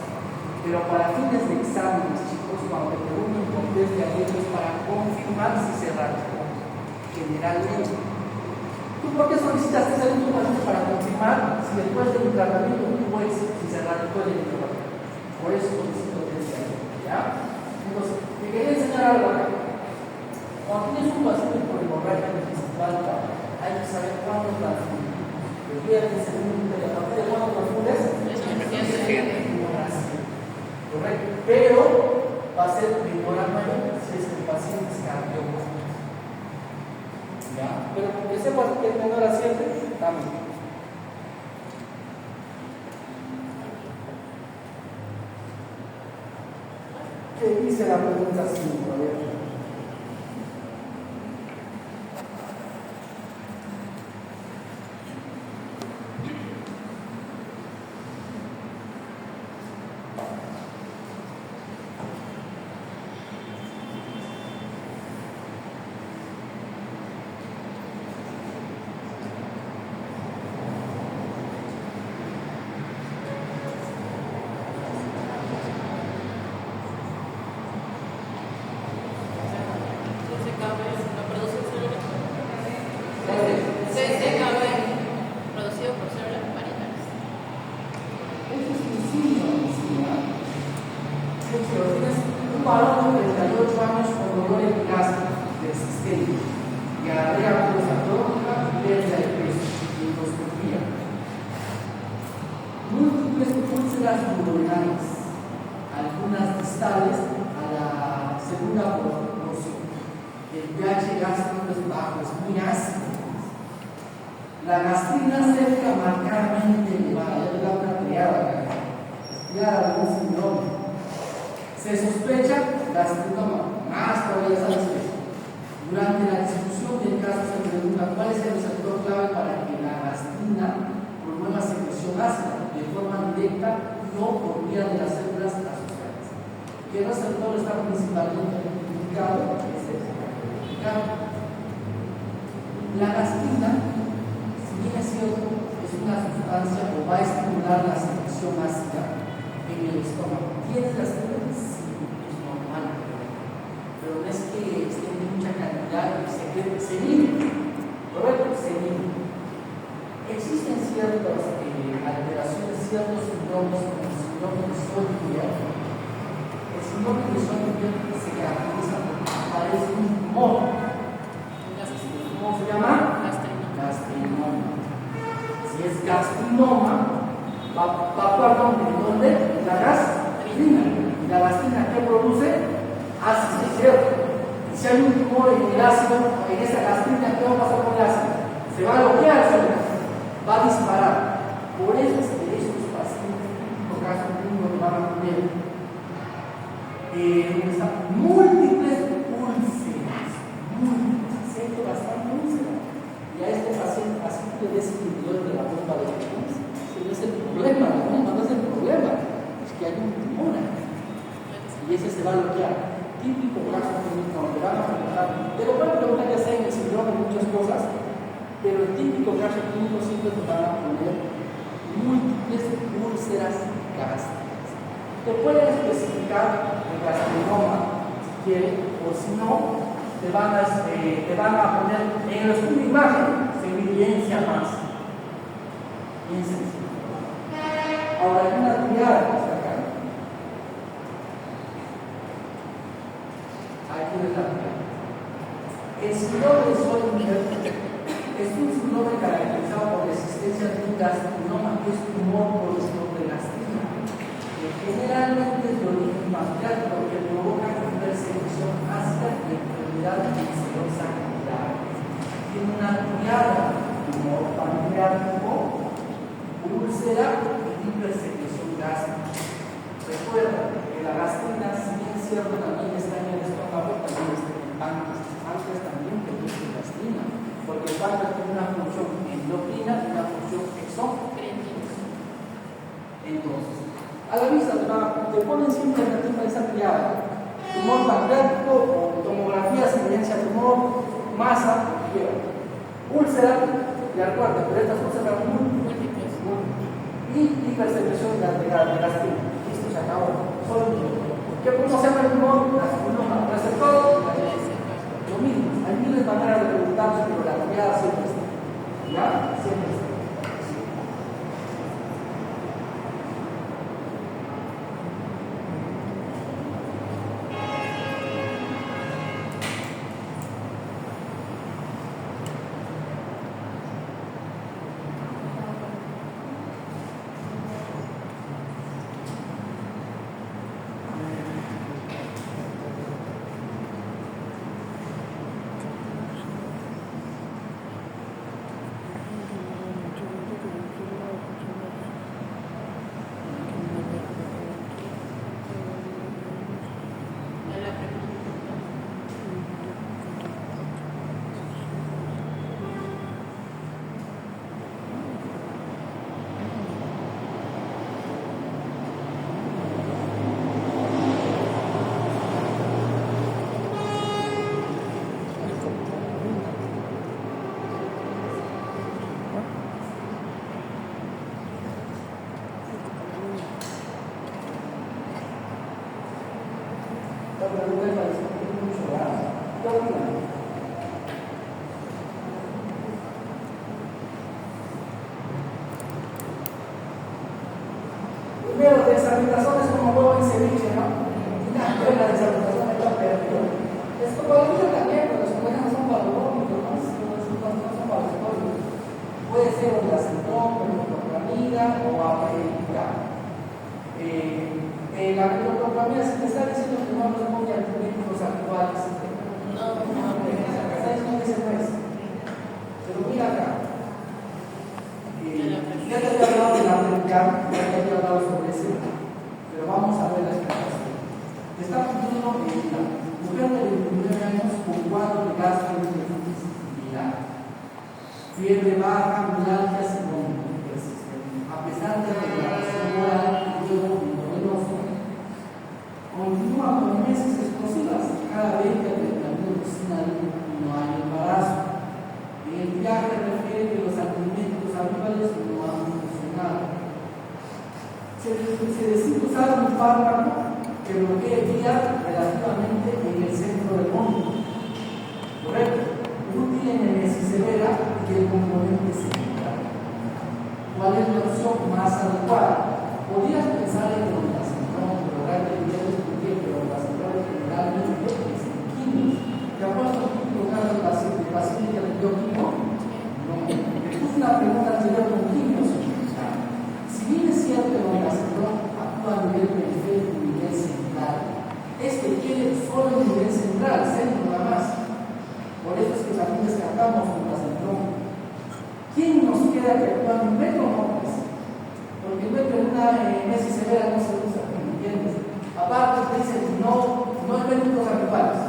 Pero para fines de exámenes, chicos, cuando te preguntan con test de aliento es para confirmar si se erradicó. Generalmente. ¿Tú por qué solicitas test de aliento para confirmar si después del tratamiento tú puedes si se erradicó el helicobacter? Por eso solicito test de aliento. ¿Ya? Entonces, te quería enseñar algo acá. Cuando tienes un paciente por hemorragia digestiva alta, hay que saber cuándo es la transfundir. El viernes, a partir de cuándo transfundes, correcto, pero va a ser memorar mayor si es que el paciente es cardiólogo. ¿Ya? Pero que sepas que es menor a 7, también. ¿Qué dice la pregunta 5? A ver. Algunas distales a la segunda porción. El pH gástrico es bajo, es muy ácido. La gastrina séptica marcadamente elevada, ya le da una triada, triada de un síndrome. Se sospecha gastrinoma, más todavía sabes que durante la discusión del caso se pregunta cuál es el receptor clave para que la gastrina promueva secreción ácida de forma directa, no por vía de las células asociadas. ¿Qué receptor está principalmente identificado? Es el identificado. La gastrina, si bien es cierto, es una sustancia o va a estimular la secreción ácida en el estómago. ¿Tiene las células? Sí, es normal. Pero no es que esté en mucha cantidad y se elimine. ¿Correcto? Se elimine. Existen ciertas alteraciones, ciertos síndromes, como el síndrome de Sjögren. El síndrome de Sjögren se caracteriza porque aparece un tumor. ¿Cómo se llama? Gastrinoma. Si es gastrinoma, va a actuar ¿en dónde? En la gastrina. ¿Y la gastrina qué produce? Ácido, ¿cierto? Y si hay un tumor en el ácido, en esa gastrina, ¿qué va a pasar con el ácido? Se va a bloquear, va a disparar. Por eso es que estos pacientes, en este caso, uno van a tener múltiples úlceras, siento bastante úlcera. Y a este paciente, así que le des el interior de la bomba de Pons, ese no es el problema, la bomba no es el problema, es que hay un tumor ahí. Y ese se va a bloquear. Típico caso clínico, donde van a preguntar, te lo pueden preguntar ya sea en el síndrome muchas cosas, pero el típico caso clínico siempre te van a poner múltiples úlceras gástricas. Te pueden especificar el gastrinoma si quieren, o si no, te van a poner en el estudio de imagen, se evidencia más. Bien sencillo. Ahora hay una triada que está acá. Aquí es la triada. El síndrome de Sjögren es un síndrome caracterizado por la existencia de un gastrinoma, que es tumor por gastrina, que generalmente es de origen pancreático, que provoca hipersecreción ácida y enfermedad ulcerosa grave. Tiene una triada: tumor pancreático, úlcera y hipersecreción gástrica. Recuerda que la gastrina, si bien es cierto, también está en el estómago, también está en el páncreas. El páncreas también produce gastrina, porque el páncreas tiene una función endocrina y una función exocrina. Entonces, a la vista te ponen siempre en esa triada: tumor pancreático o tomografía, evidencia tumor, masa, úlcera, y acuérdate, pero estas úlceras múltiples, y hipersecreción de gastrina. Listo, se acabó. Solo ¿cómo se llama el tumor? Gastrinoma. Receptor, lo mismo. Hay miles de maneras de preguntarse, pero la triada siempre está. ¿Ya? Siempre está. pregunta para discutir mucho, ¿verdad? ¿Qué opinan? Primero, deshabitación es como huevo en ceviche, ¿no? La deshabitación está perdida. Es como la lucha también, pero los problemas son para los vómitos, ¿no? No son para los pollos. Puede ser un acetón, metoclopramida o aperitiva. La metoclopramida, si te está diciendo que no nos ponga antibióticos actuales, no, está diciendo que se puede. Pero mira acá. Ya te había hablado de la Americana, ya te había hablado sobre eso, pero vamos a ver la explicación. Está pidiendo una mujer de 29 años con cuadro de gastroenteritis biliar, fiebre baja, mialgias y vómito persistente, a pesar de la declaración oral y luego intravenoso, continúa con meses explosivas, cada vez que el tratamiento no hay embarazo. En el viaje refiere que los alimentos habituales no han funcionado. Se decide usar un fármaco que bloquee vías relativamente en el centro del mundo. Correcto. Útil en enesis severa y el componente secundario. ¿Cuál es la opción más adecuada? Podrías pensar en ondansetron, pero realmente ya discutí que ondansetron generalmente es en quimios. ¿Te apuesto que típico caso de paciente antibiótico? No. Me puse una pregunta anterior con quimios. Si bien es cierto que el ondansetron actúa a nivel periférico y nivel central, este quiere solo en nivel central, centro nada más. Por eso es que también descartamos un ondansetron. ¿Quién nos queda que actúa en un metro? No, pues. Porque el metro en una enesis severa no se usa, ¿me entiendes? Aparte te dicen no hay médicos habituales.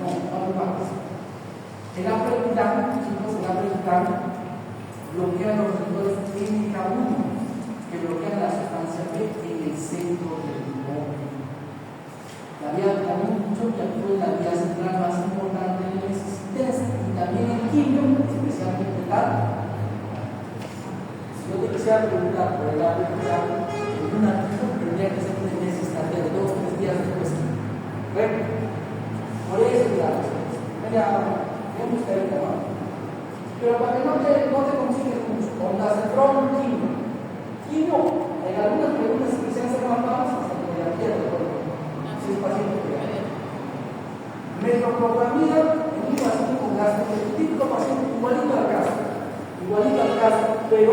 No más. El apretán, chicos, el apretán bloquea los receptores MK1 que bloquean la sustancia B en el centro del pulmón. La vía también mucho que actúa en la vía central más importante en la resistencia y también en quimio, especialmente tal. Si yo te quisiera preguntar por el apretán, en una tendría que ser una necesidad de 2-3 días después. ¿Correcto? Por eso, claro, me gusta el tema. Pero para que no te consigues mucho, ondansetron, quimio, en algunas preguntas que se hacen más famosas, hasta que me la pierdo, si es paciente que metoclopramida en un paciente con gastroenteritis, típico paciente igualito al caso, pero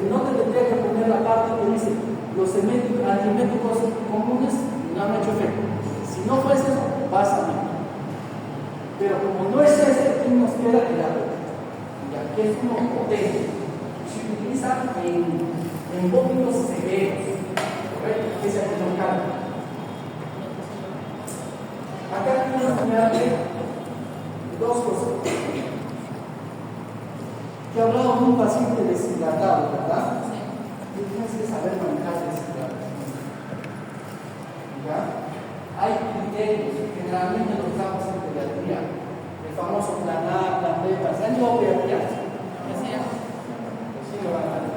no te tendría que poner la parte que dice los antibióticos comunes no han hecho efecto. Si no fuese eso, vas a ver. Pero como no es ese, ¿quién nos queda? El apretán, ya que es uno potente. Se utiliza en vómitos severos, ¿correcto? Que se colocan. Acá tenemos que señalarle dos cosas. Que he hablado de un paciente deshidratado, ¿verdad? Sí. Y tienes que saber manejar deshidratación. ¿Ya? Hay criterios, generalmente los usamos en pediatría. El famoso plan A, plan B, plan C. ¿Han llevado pediatría? Sí, lo van a ver.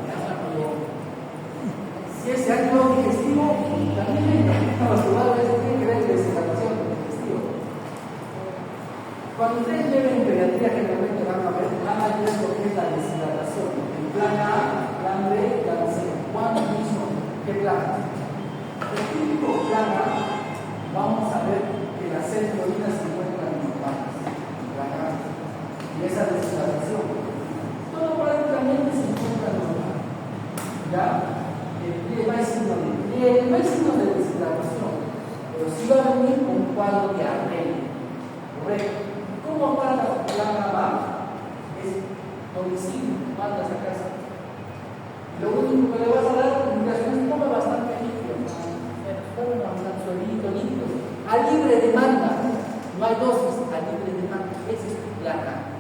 Si es ácido digestivo, también los jugadores tienen que ver en deshidratación del digestivo. Cuando ustedes lleven en pediatría, generalmente van a ver lo que es la deshidratación. En plan A, plan B, plan C. ¿Cuándo mismo? ¿Qué plan? El típico plan A, vamos a ver que las serotonina se encuentran normales. Y esa deshidratación. Todo prácticamente se encuentra normal. ¿Ya? No hay signo de deshidratación, pero sí va a venir con un cuadro de diarrea. Correcto. ¿Cómo para la plan es domicilio, mandas a casa? Lo único que le vas a dar comunicación es come bastante líquido, líquido, a libre demanda. No hay dosis, a libre demanda. Ese es tu plan A.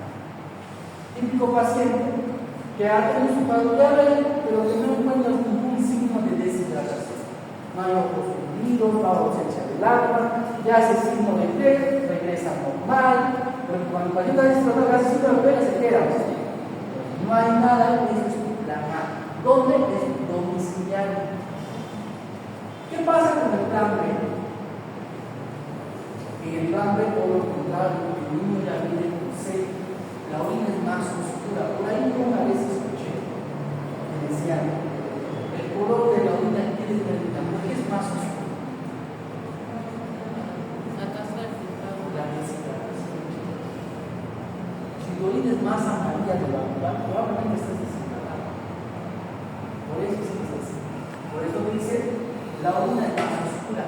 Típico paciente que ha tenido su cuadro de diarrea, pero que no encuentra ningún signo de deshidratación. No hay ojos hundidos, no hay ausencia del agua, ya ese signo de té regresa normal, porque cuando el paciente está deshidratado, casi siempre la pena se queda. No hay nada, ese es tu plan A. ¿Dónde? Es domiciliario. ¿Qué pasa con el plan B? el grande, por lo contrario, el niño ya viene con sed, la orina es más oscura. Por ahí yo una vez escuché que decían, el color de la orina quiere decir, ¿por qué es más oscuro? La tasa de filtrado. La deshidratación. Si tu orina es más amarilla de la uva, probablemente estés deshidratado. Por eso es así. Por eso dice, la orina es más oscura.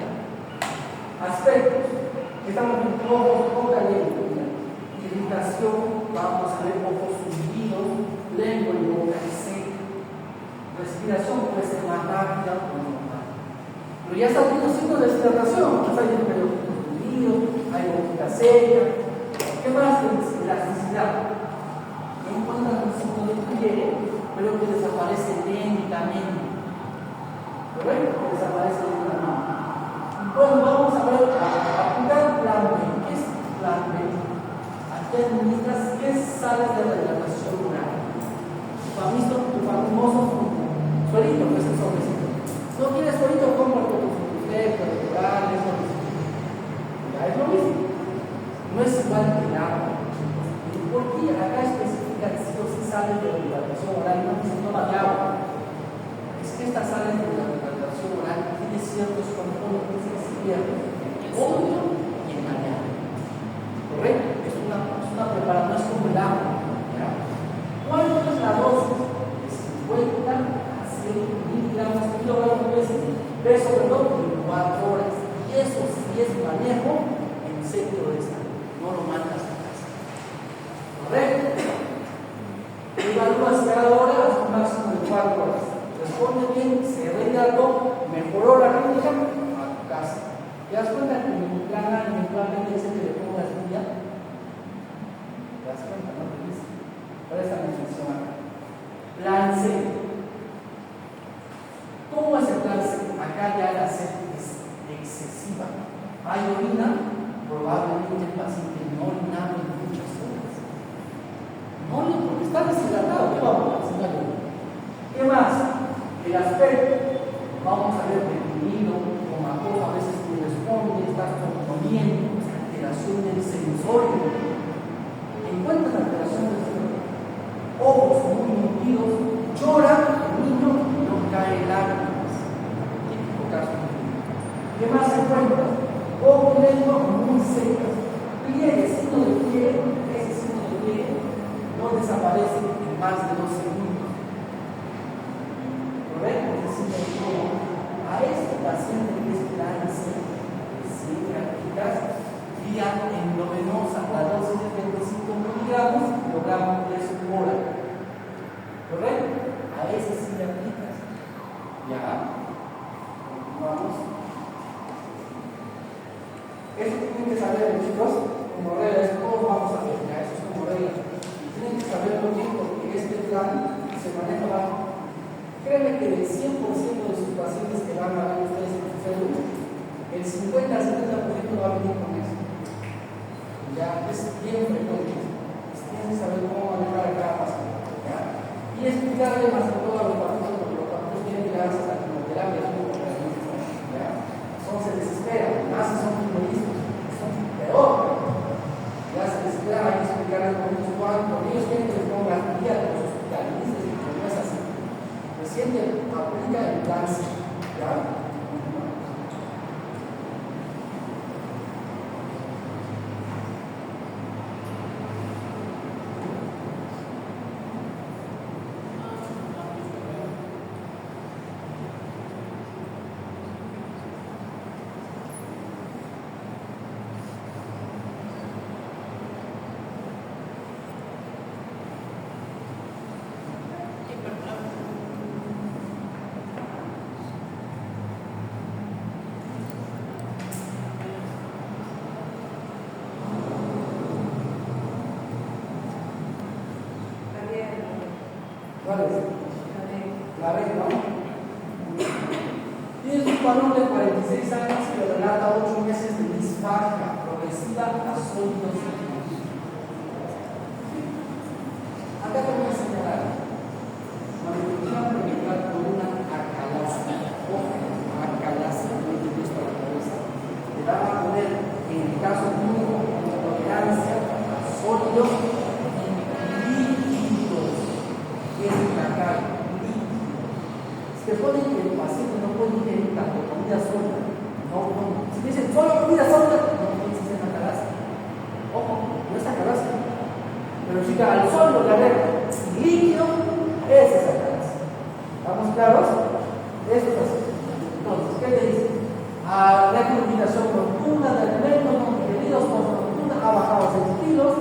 Aspectos. Estamos en ojos, boca, lengua. Irritación, vamos a ver ojos hundidos, lengua y boca seca. Respiración puede ser más rápida o normal. Pero ya está habiendo signos de deshidratación. Pues hay el pelo hundido, hay boquita seca. ¿Qué más? Elasticidad. Encuentran un signo de fiebre, pero que desaparece lentamente. ¿Correcto? Que desaparece lentamente. Bueno, vamos a ver, a aplicar plan B. ¿Qué es plan B? Aquí administras qué sales de la hidratación oral. Tu famoso suelito, pues el sobrecito. No quieres suelito, como el cotofuteco, el oral, eso. Ya es lo mismo. No es igual que el agua. Porque acá especifica que si sales de la hidratación oral, no dice toma de agua. Es que estas sales de la hidratación oral tiene ciertos componentes que se pierden en el odio y en la llave. ¿Correcto? Es una preparación, no es como el agua. ¿Ya? ¿Cuál es la dosis? De 50 a 100 miligramos kilogramos veces, peso en 4 horas. Y eso sí es manejo en centro de salud. No lo mandas a casa. ¿Correcto? Evalúas cada hora hasta un máximo de 4 horas. Responde bien, se rehidrató, mejoró la rendija, a tu casa. ¿Te das cuenta que mi plan A y mi plan B dice que le pongas día? ¿Te das cuenta? ¿No te dice? Presta atención acá. Plan C. ¿Cómo es el plan C? Acá ya la sed es excesiva. Hay orina, probablemente el paciente no orinaba en muchas horas. No, porque está deshidratado. ¿Qué vamos a hacer? ¿Qué más? El aspecto, vamos a ver deprimido, comatoso, a veces no responde, estás comiendo, alteración del sensorio. Encuentras alteración del sensorio. Ojos muy hundidos, llora el niño y no cae lágrimas. Típico caso. ¿Qué más encuentras? Ojo y lengua muy secas. Pliegue, signo de pliegue, ese signo de pliegue no desaparece en más de 2 segundos. A este paciente que es plan C, vía endovenosa, la dosis de 25 miligramos, kilogramos de su hora. ¿Correcto? A ese sí le aplicas. Ya. Vamos. Eso tienen que saber, chicos, como regla, eso todos vamos a ver, ya, eso es como regla. Y tienen que saberlo bien porque este plan se maneja bajo. Créeme que del 100% de sus pacientes que van a ver ustedes en su célula, el 50 al 70% va a venir con eso. Ya es bien frecuente. Tienen que saber cómo manejar a cada paciente. ¿Ya? Y explicarle más que todo a los pacientes, porque los pacientes tienen que darse la quimioterapia, ¿ya? Se desesperan, más si son futbolistas, son peor. Ya se desesperan, hay que explicarles con muchos cuantos, porque ellos quieren que les pongan guía de los hospitalistas y no es así. Reciente aplica el plan C, ¿ya? ¿Cuál es? La B, ¿no? Tienes un varón de 46 años que relata 8 meses de disfagia progresiva a sólidos líquidos. Acá te voy a señalar malnutrición preventiva por una acalasia. Ojo, acalasia, no te gusta la cabeza. Te van a poner, en el caso de comida sólida. Si dicen solo comida sólida, no pienses en la calasia. Ojo, no es la calasia. Pero chica, al sólido le agrega líquido, esa es la calasia. ¿Estamos claros? Eso es así. Entonces, ¿qué le dice? A reclutinación profunda de alimentos no digeridos por fortuna ha bajado 6 kilos.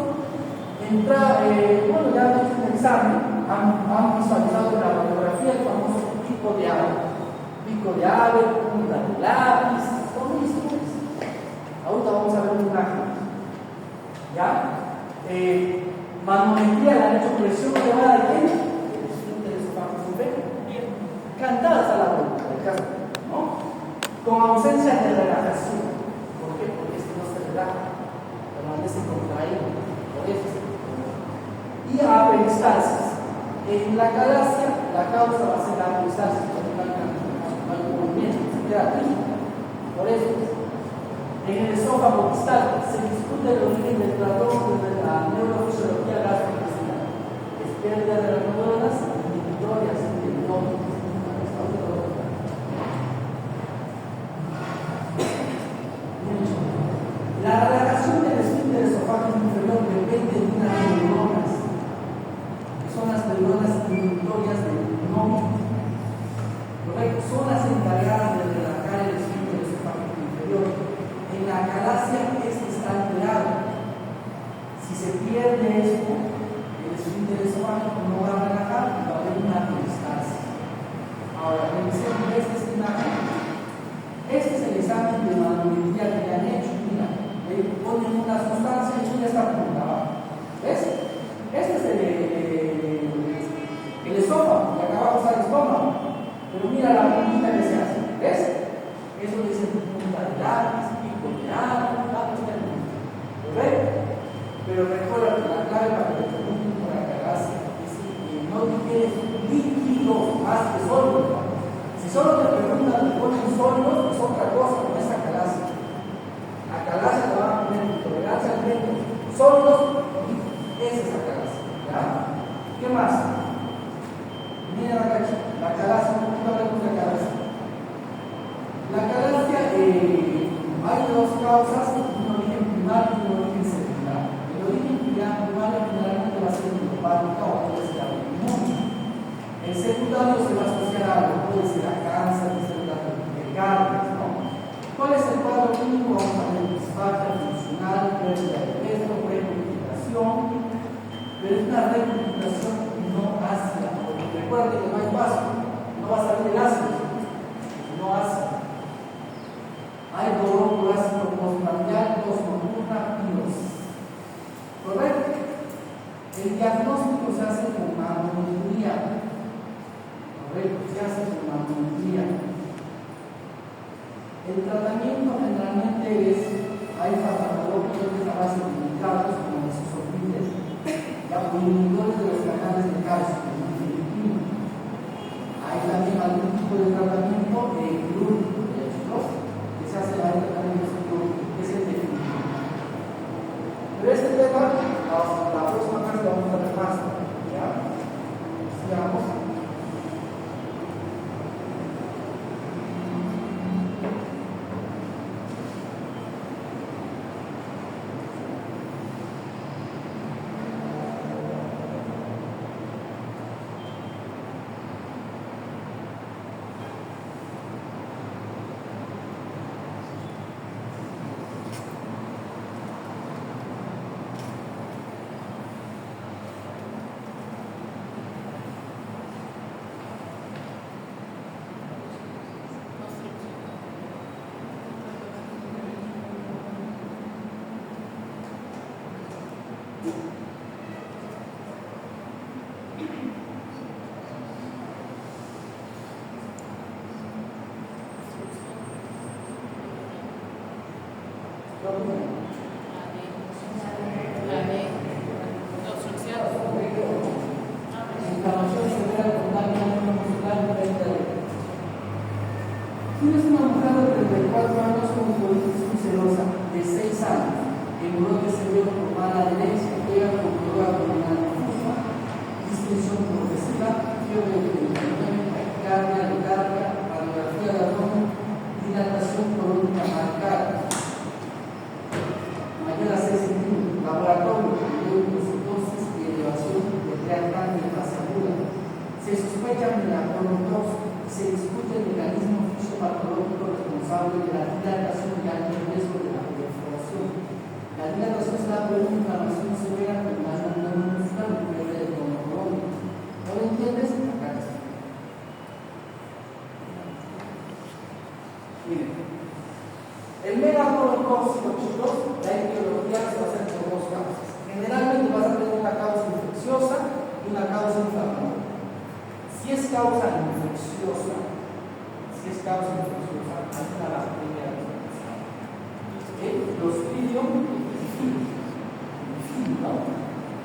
Bueno, ya han hecho un examen, han visualizado en la radiografía el famoso pico de ave, punta de lápiz, son historias. Ahorita vamos a ver una imagen. ¿Ya? Manometría, le han hecho presión elevada de qué? El esfínter esofágico superior. Cantadas a la boca, del caso, ¿no? Con ausencia de relajación. ¿Por qué? Porque este no se relaja, permanece contraído. Por eso. Y a peristalsis. En la calasia, la causa va a ser la peristalsis, porque no hay movimiento, se queda aquí. Por eso. En el esófago distal se discute el origen del trastorno desde la neurofisiología gastrointestinal. Es pérdida de las neuronas inhibitorias del nódulo. La relajación del esfínter esofágico inferior depende de unas neuronas, que son las neuronas inhibitorias del nódulo. ¿Correcto? Son las encargadas de relajar el esfínter esofágico inferior. En la calasia este está alterado. Si se pierde esto, el esfínter esofágico no va a relajar y va a haber una peristalsis. Ahora, revisemos esta imagen. Este es el examen de manometría que le han hecho. Mira, le ponen una sustancia y ya está punta. ¿Ves? Este es el estómago, y acá abajo está el estómago. Pero mira la puntita que se hace. ¿Ves? Eso dice punta de lápiz. Pero recuerda que la clave para que te pregunten por la calasia es que no tienes líquidos más que sólidos. Si solo te preguntan, te ponen sólidos, es otra cosa, no es la calasia. La calasia te va a poner intolerancia al alimentos sólidos, esa es la calasia. ¿Ya? ¿Qué más? Mira la calasia, un poquito hablamos de la calasia. La calasia, hay dos causas, un origen primario y un origen secundario. El origen primario generalmente va a ser idiopática o puede ser autoinmune. El secundario se va a asociar a algo, puede ser a cáncer, puede ser a cardias, ¿no? ¿Cuál es el cuadro clínico? Vamos a ver disfagia funcional, pérdida de peso, recomplicación, pero es una recomplicación no ácida, porque recuerden que no hay vaso, no va a salir el ácido, no ácido. Hay dolor por ácido postprandial, nocturna, pirosis. ¿Correcto? El diagnóstico se hace con manometría. ¿Correcto? Se hace con manometría. El tratamiento generalmente es, hay farmacológicos a base de nitratos como los isoprines, inhibidores de los canales de calcio, como el filipino. Hay también algún tipo de tratamiento quirúrgico, que se hace la tratamiento quirúrgico, que es el definitivo. Pero este tema, la próxima clase lo vamos a ver más. ¿Ya? Sigamos. Tienes una mujer de 34 años con colitis ulcerosa de 6 años, hemorroide severo por mala adherencia, pega con droga abdominal difusa, distensión progresiva, fiebre de 39, taquicardia, radiografía de abdomen, se discute el mecanismo fisiopatológico responsable de la dilatación y alto riesgo de la perforación. La dilatación es la inflamación severa con más daño muscular y pierde el tono crónico. ¿No lo entiendes? Acá está. Miren, el megacolocócido, chicos, la etiología se va a hacer por dos causas. Generalmente vas a tener una causa infecciosa y una causa inflamatoria. Si es causa infecciosa, hay una bacteria Clostridium difficile, ¿no?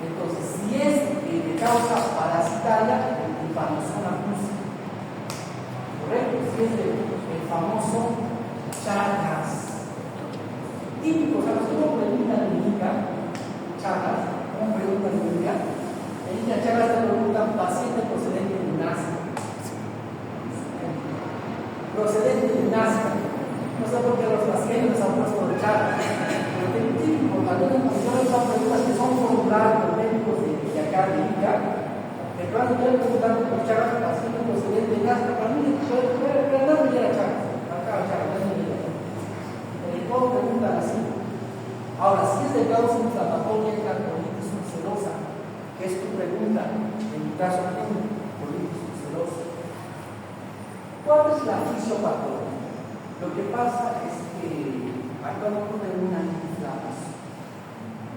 Entonces, si es de causa parasitaria, el Panosona acústica. ¿Correcto? Si es el famoso Chagas. Típico, o sea, si uno pregunta en Indica, Chagas, ¿cómo pregunta en Indica? En Indica Chagas te preguntan paciente procedente de Nazca. Procedente de Nazca. No sé por qué los pacientes han puesto de Chagas. Porque el típico, cuando yo les hago preguntas que son formularios médicos de acá de Indica, me van a preguntar por Chagas, paciente procedente de Nazca. Para mí, pero no me llega Chagas. Todos preguntan así. Ahora, si es de causa inflamatoria y la colitis ulcerosa, que es tu pregunta, en mi caso clínico, colitis ulcerosa. ¿Cuál es la fisiopatología? Lo que pasa es que acá ocurre una inflamación.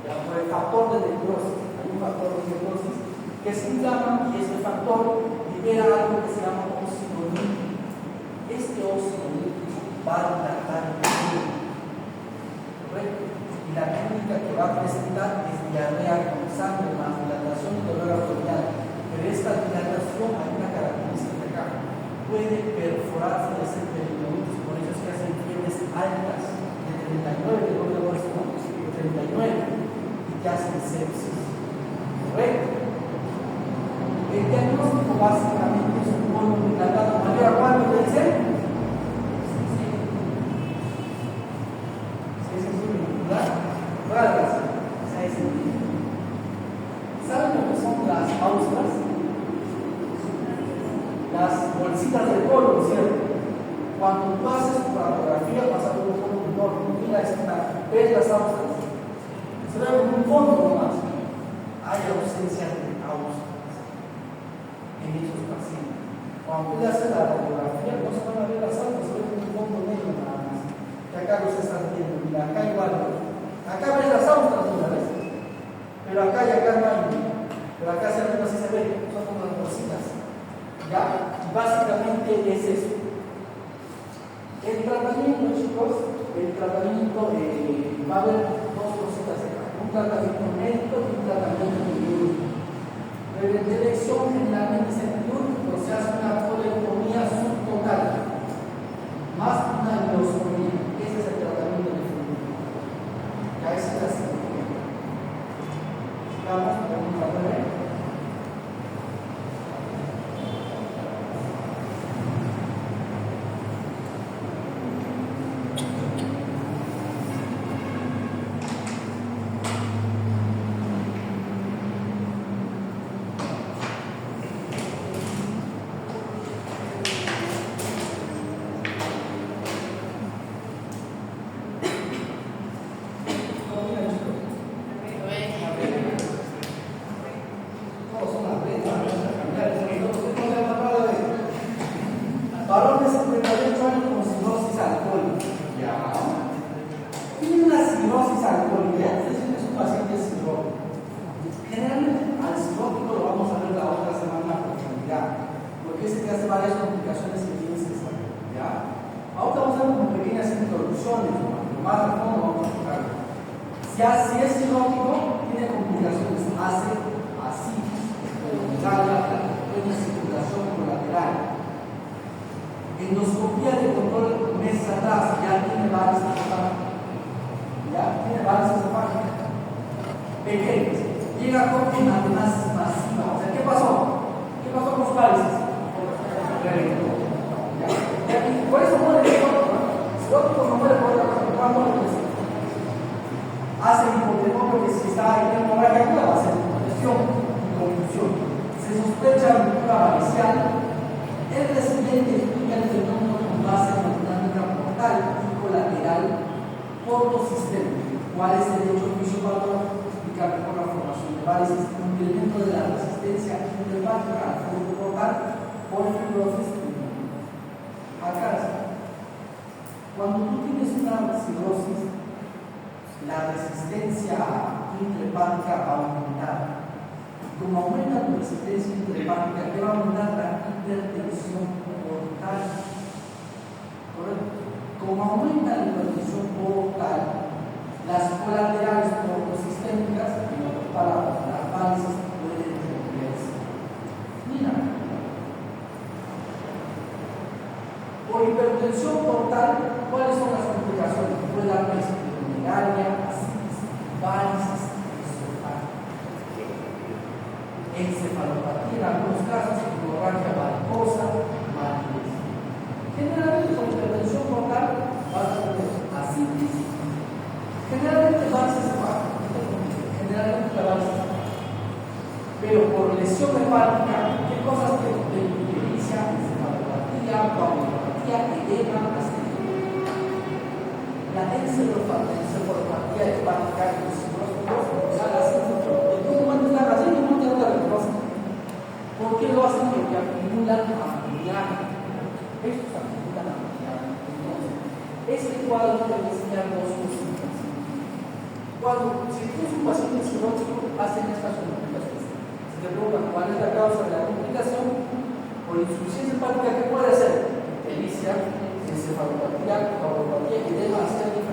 Ya por el factor de necrosis, hay un factor de necrosis que se inflama y ese factor libera algo que se llama óxido nítrico. Este óxido nítrico va a dilatar el cuerpo. ¿Correcto? Y la clínica que va a presentar es diarrea con sangre, más dilatación y dolor abdominal. Pero esta dilatación hay una característica acá. Puede perforarse y hacer peritonitis, por eso es que hacen fiebres altas de 39, de dolor de 39, y que hacen sepsis. ¿Correcto? El diagnóstico básicamente es un colon dilatado. ¿Mayor a cuánto le dicen? ¿Saben lo que son las austras? Las bolsitas de colon, ¿cierto? Cuando tú haces tu radiografía, vas a ver un colon. Mira, ves las austras. Se ve un fondo nomás. Hay ausencia de austras en esos pacientes. Cuando tú le haces la radiografía, no se van a ver las austras, se ve un fondo negro nada más. Que acá los están viendo, mira, acá igual. Acá ves las austras una vez, pero acá y acá no hay. Pero acá hacia arriba sí se ve, son como las bolsitas. ¿Ya? Y básicamente es eso. El tratamiento, chicos, va a haber dos cositas acá. Un tratamiento médico y un tratamiento quirúrgico. Pero en dirección generalmente es quirúrgico, se hace una colectomía subtotal, más una endoscopía. Ese es el tratamiento definitivo. Ya esa es la cirugía. Sigamos, pregunta 9. Varones de 38 años con cirrosis alcohólica. Ya. Tiene una cirrosis alcohólica. Es un paciente cirrótico. Generalmente al cirrótico lo vamos a ver la otra semana a profundidad, porque ese que hace varias complicaciones que tienes que saber. ¿Ya? Ahora vamos a ver como pequeñas introducciones, lo más a fondo vamos a tocar. Si es cirrótico, tiene complicaciones. Hace así, pequeña circulación colateral. Endoscopía de control meses atrás, ya tiene varices esofágicas. Ya tiene varices esofágicas. Pequeñas. Llega con amenazas masivas. O sea, ¿qué pasó? ¿Qué pasó con los varices? Por eso muere el cirrótico. El cirrótico no muere por otra cosa. ¿Cuándo muere? Hace hipotenómico que si está en hemorragia aguda va a ser congestión y confusión. Se sospecha de ruptura variceal. El residente ¿Cuál es el hecho fisiopatológico? Explicar mejor la formación de varices, incremento de la resistencia intrahepática al flujo portal por fibrosis. Acá, cuando tú tienes una cirrosis, la resistencia intrahepática va a aumentar. Como aumenta tu resistencia intrahepática, ¿qué va a aumentar? La hipertensión portal. ¿Correcto? Como aumenta la hipertensión portal, las colaterales portosistémicas, en otras palabras, las varices pueden romperse. Mira, por hipertensión portal, ¿cuáles son las complicaciones? Puede dar esplenomegalia, ascitis, varices esofágicas, encefalopatía, en algunos casos, hemorragia varicosa, mareos. Generalmente, con hipertensión portal, vas a tener ascitis. Generalmente varices esofágicas, generalmente la varices esofágicas. Pero por lesión hepática, ¿qué cosas tengo? Ictericia, encefalopatía, coagulopatía, edema, astenia. La encefalopatía hepática y los cirróticos, o sea, las en todo momento están haciendo y no te la reconocen. ¿Por qué lo hacen? Porque acumulan amoníaco. Estos acumulan amoníaco. Entonces, este cuadro te va a enseñar dos cosas. Cuando, si tú eres un paciente cirrótico, hacen estas complicaciones. Si te preguntan cuál es la causa de la complicación, por insuficiencia hepática, ¿qué puede ser? Ictericia, encefalopatía, coagulopatía, edema, astenia.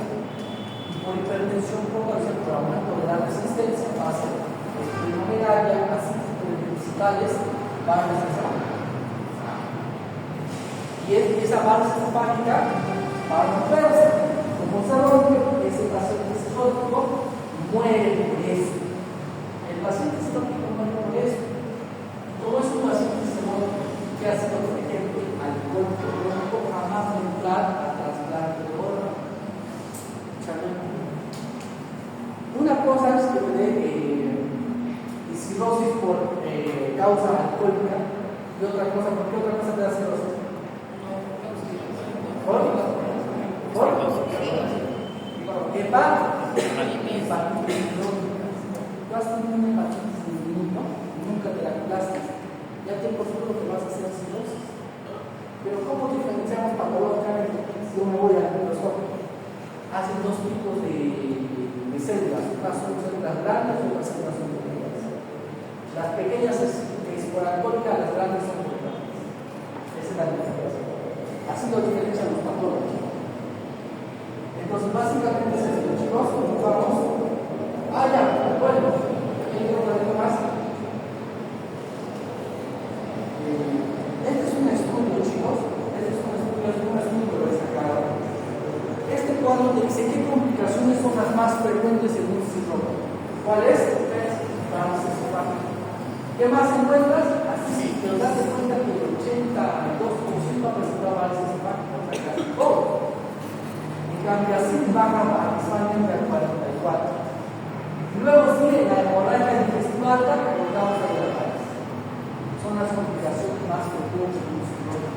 Y por hipertensión portal, por aumento de la resistencia, va a ser esplenomegalia, ascitis principales, varices esofágicas. Y esa varice esofágica va a romperse. Como se rompe, ese paciente cirrótico muere por eso. El paciente cirrótico muere por eso. Como es un paciente cirrótico que ha sido, por ejemplo, alcohol crónico, jamás vincular a trasplante de órgano. Una cosa es que me dé cirrosis por causa alcohólica y otra cosa, ¿por qué otra cosa te da cirrosis? ¿Por? Hepatitis crónica. Tú has tenido una hepatitis de niño y nunca te la curaste. Ya tiempo seguro que vas a hacer cirrosis. Pero ¿cómo diferenciamos patológicamente? Si yo me voy al microscopio, hacen dos tipos de células. Unas son células grandes y otras células son pequeñas. Las pequeñas es por alcohólica, las grandes son por hepatitis. Esa es la diferencia. Así lo diferencian los patólogos. Entonces, básicamente es esto, chicos, vamos. Ya, bueno, ¿quién quiere un poquito más? Este es un estudio, chicos. Este es un estudio destacado. Este cuadro te dice qué complicaciones son las más frecuentes en un cirrótico. ¿Cuál es? Varices esofágicas. ¿Qué más encuentras? Así, pero date cuenta que el 82% ha presentado varices esofágicas, o sea, casi todo. En cambio, así baja abismalmente al 44%. Luego sigue la hemorragia digestiva alta por causa de la varices. Son las complicaciones más frecuentes en un cirrótico.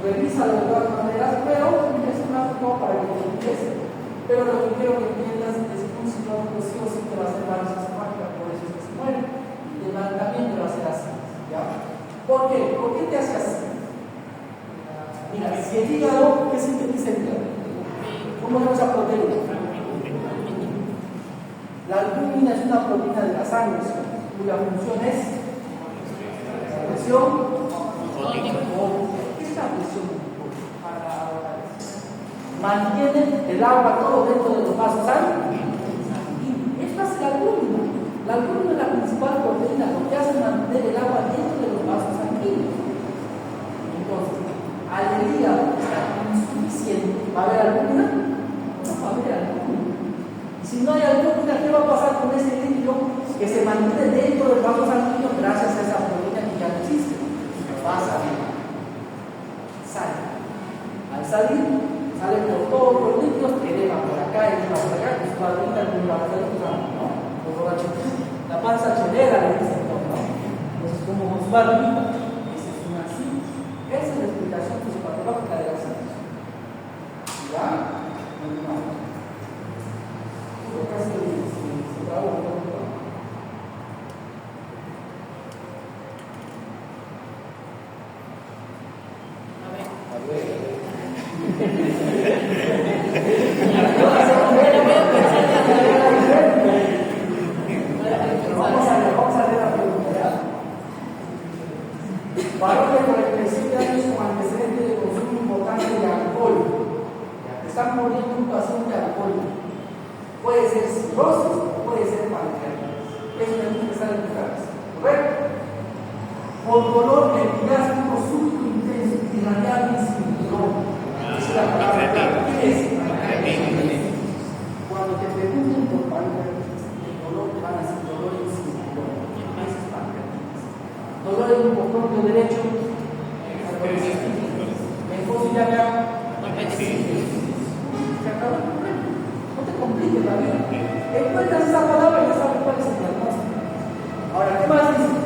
Revísalo de todas maneras, pero es más no para que lo entiendas. Pero lo que quiero que entiendas es que un cirrótico sí o sí te va a hacer varices esofágicas, por eso es que se muere. También te va a hacer así, ¿ya? ¿Por qué? ¿Por qué te hace así? Mira, si el hígado, ¿qué sintetiza el hígado? ¿Cómo es esa proteína? La albúmina es una proteína de la sangre cuya función es la presión. ¿Qué es la presión? Mantiene el agua todo dentro de los vasos sanguíneos. Esta es la albúmina. La albúmina es la principal proteína, lo que hace es mantener el agua dentro de los vasos sanguíneos. Entonces, al el hígado está insuficiente, ¿va a haber albúmina? No va a haber albúmina. Y si no hay albúmina, ¿qué va a pasar con ese líquido que se mantiene dentro del vaso sanguíneo gracias a esa proteína que ya no existe? Va a salir. Sale. Al salir, sale por todos los líquidos, edema por acá, edema por acá, que es una ¿no? La panza chelera le dicen, ¿no? Entonces, como Osvaldo, esa es una ascitis. Esa es la explicación fisiopatológica de la ascitis. ¿Ya? No. Vamos a leer la pregunta. Varón de 47 años con antecedente de consumo importante de alcohol. Están muriendo un paciente de alcohol. Puede ser cirrosis o puede ser pancreatitis. Eso tiene que estar en tu cabeza. ¿Correcto? Por dolor epigástrico súbito intenso y radial sin dolor. Esa es la palabra. ¿Qué es? Cuando te pregunten por pancreatitis, el dolor te van a decir dolor sin dolor. Ese es pancreatitis. Dolor en un propio derecho. Entonces ya acá. Se acabó el problema. No te compliques la vida. Encuentras esa palabra y ya sabes cuál es el diagnóstico. Ahora, ¿qué más dice?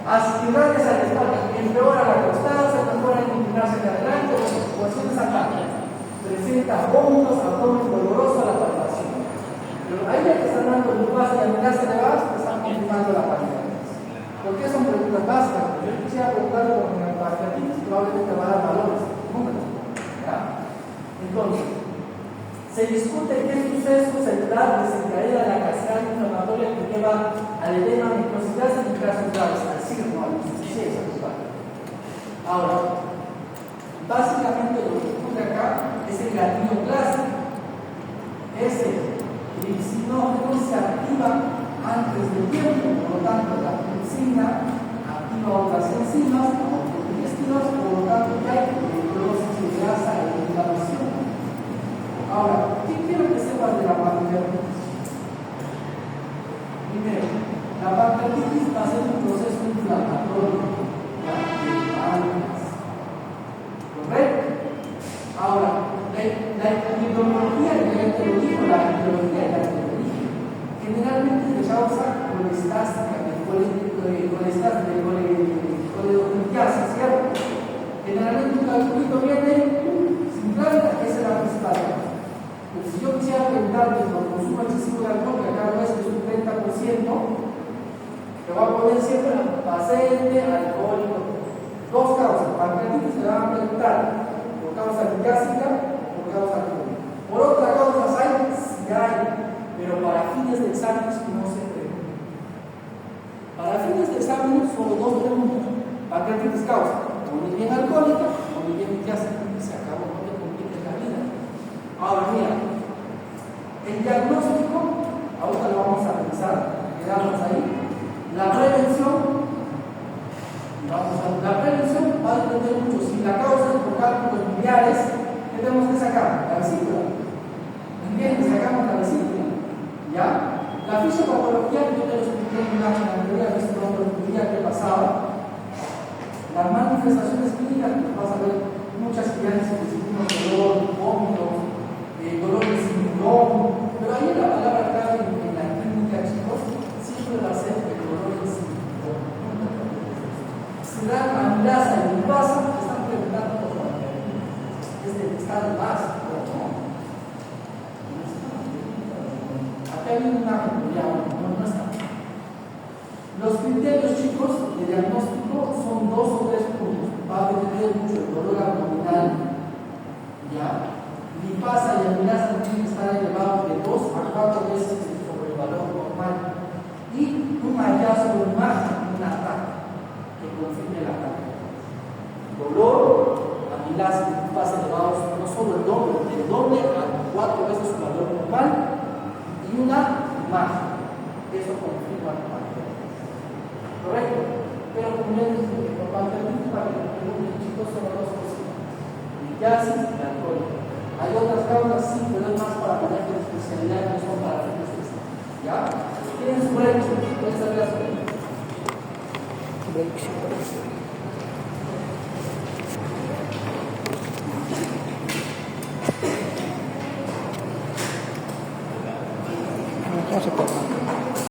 Aspirarles a la espalda, empeora la costada, se mejora en inclinarse hacia adelante, las articulaciones acá. Presenta vómitos, abdomen doloroso a la palpación. Pero ahí ya te están dando un paso y al mirarse de abajo te están confirmando la pancreatitis. ¿Por qué son preguntas básicas? Yo quisiera preguntar por la pancreatitis, probablemente va a dar valores, números. ¿Ya? Entonces, se discute qué suceso celular desencadena la cascada inflamatoria que lleva al edema necrosidad en casos graves, al cirno, a la insuficiencia total. Ahora, básicamente lo que ocurre acá es el gatillo clásico. Ese tricinógeno se activa antes del tiempo, por lo tanto, la tripsina activa otras enzimas, como los intestinos, por lo tanto, ya hay necrosis de grasa e inflamación. Ahora, ¿qué quiero que sepan de la pancreatitis? Primero, la pancreatitis va a ser un proceso inflamatorio del páncreas. ¿Correcto? Ahora, la epidemiología, ya te lo digo, la epidemiología ya te lo dije, generalmente se causa colestática, coledotiasa, ¿cierto? Generalmente un calculito viene sin planta, esa es la principal. Pero si yo quisiera preguntarte por consumo excesivo de alcohol, que acá no es un 30%, te voy a poner siempre paciente alcohólico. Dos causas. Pancreatitis te van a preguntar por causa gástrica o por causa alcohólica. Por otra causa hay, sí hay, pero para fines de exámenes no se pregunta. Para fines de exámenes solo dos preguntas. Pancreatitis causa o muy bien alcohólica o muy bien gástrica. Se acabó, no te compliques la vida. Ahora mira, el diagnóstico, ahora lo vamos a revisar, quedamos ahí. La prevención, la prevención va a depender mucho. Si la causa es por cálculos biliares, ¿qué tenemos que sacar? La vesícula. ¿Entiendes? Sacamos la vesícula. ¿Ya? La fisiopatología, yo te lo expliqué en una anterior, el día que pasaba. Las manifestaciones clínicas, pues vas a ver muchas crianzas que sentimos dolor, vómitos, dolores sin dolor, pero ahí la palabra clave en la clínica, chicos, siempre va a ser el dolor sin dolor. Si dan amilasa y lipasa, te están preguntando por la es del estado básico, ¿no? Acá hay una imagen, ya, no está. Los criterios, chicos, de diagnóstico son 2 o 3 puntos. Va a depender mucho el dolor abdominal, ¿ya? Lipasa y amilasa tienen que estar elevados de 2 a 4 veces sobre el valor normal. Y un hallazgo de imagen, un ataque que confirme el ataque. Dolor, amilasa y lipasa elevados no solo el doble a 4 veces su valor normal y una imagen. Eso confirma el ataque. ¿Correcto? Pero como ya les dije, por pancreatitis, para que lo pregunten, chicos, son 2 cosas: gases y alcohol. Hay otras causas, sí, pero es más para poner de especialidad, no son para fines de examen. ¿Ya? ¿Tienen su break? ¿Pueden salir a su break? No se puede.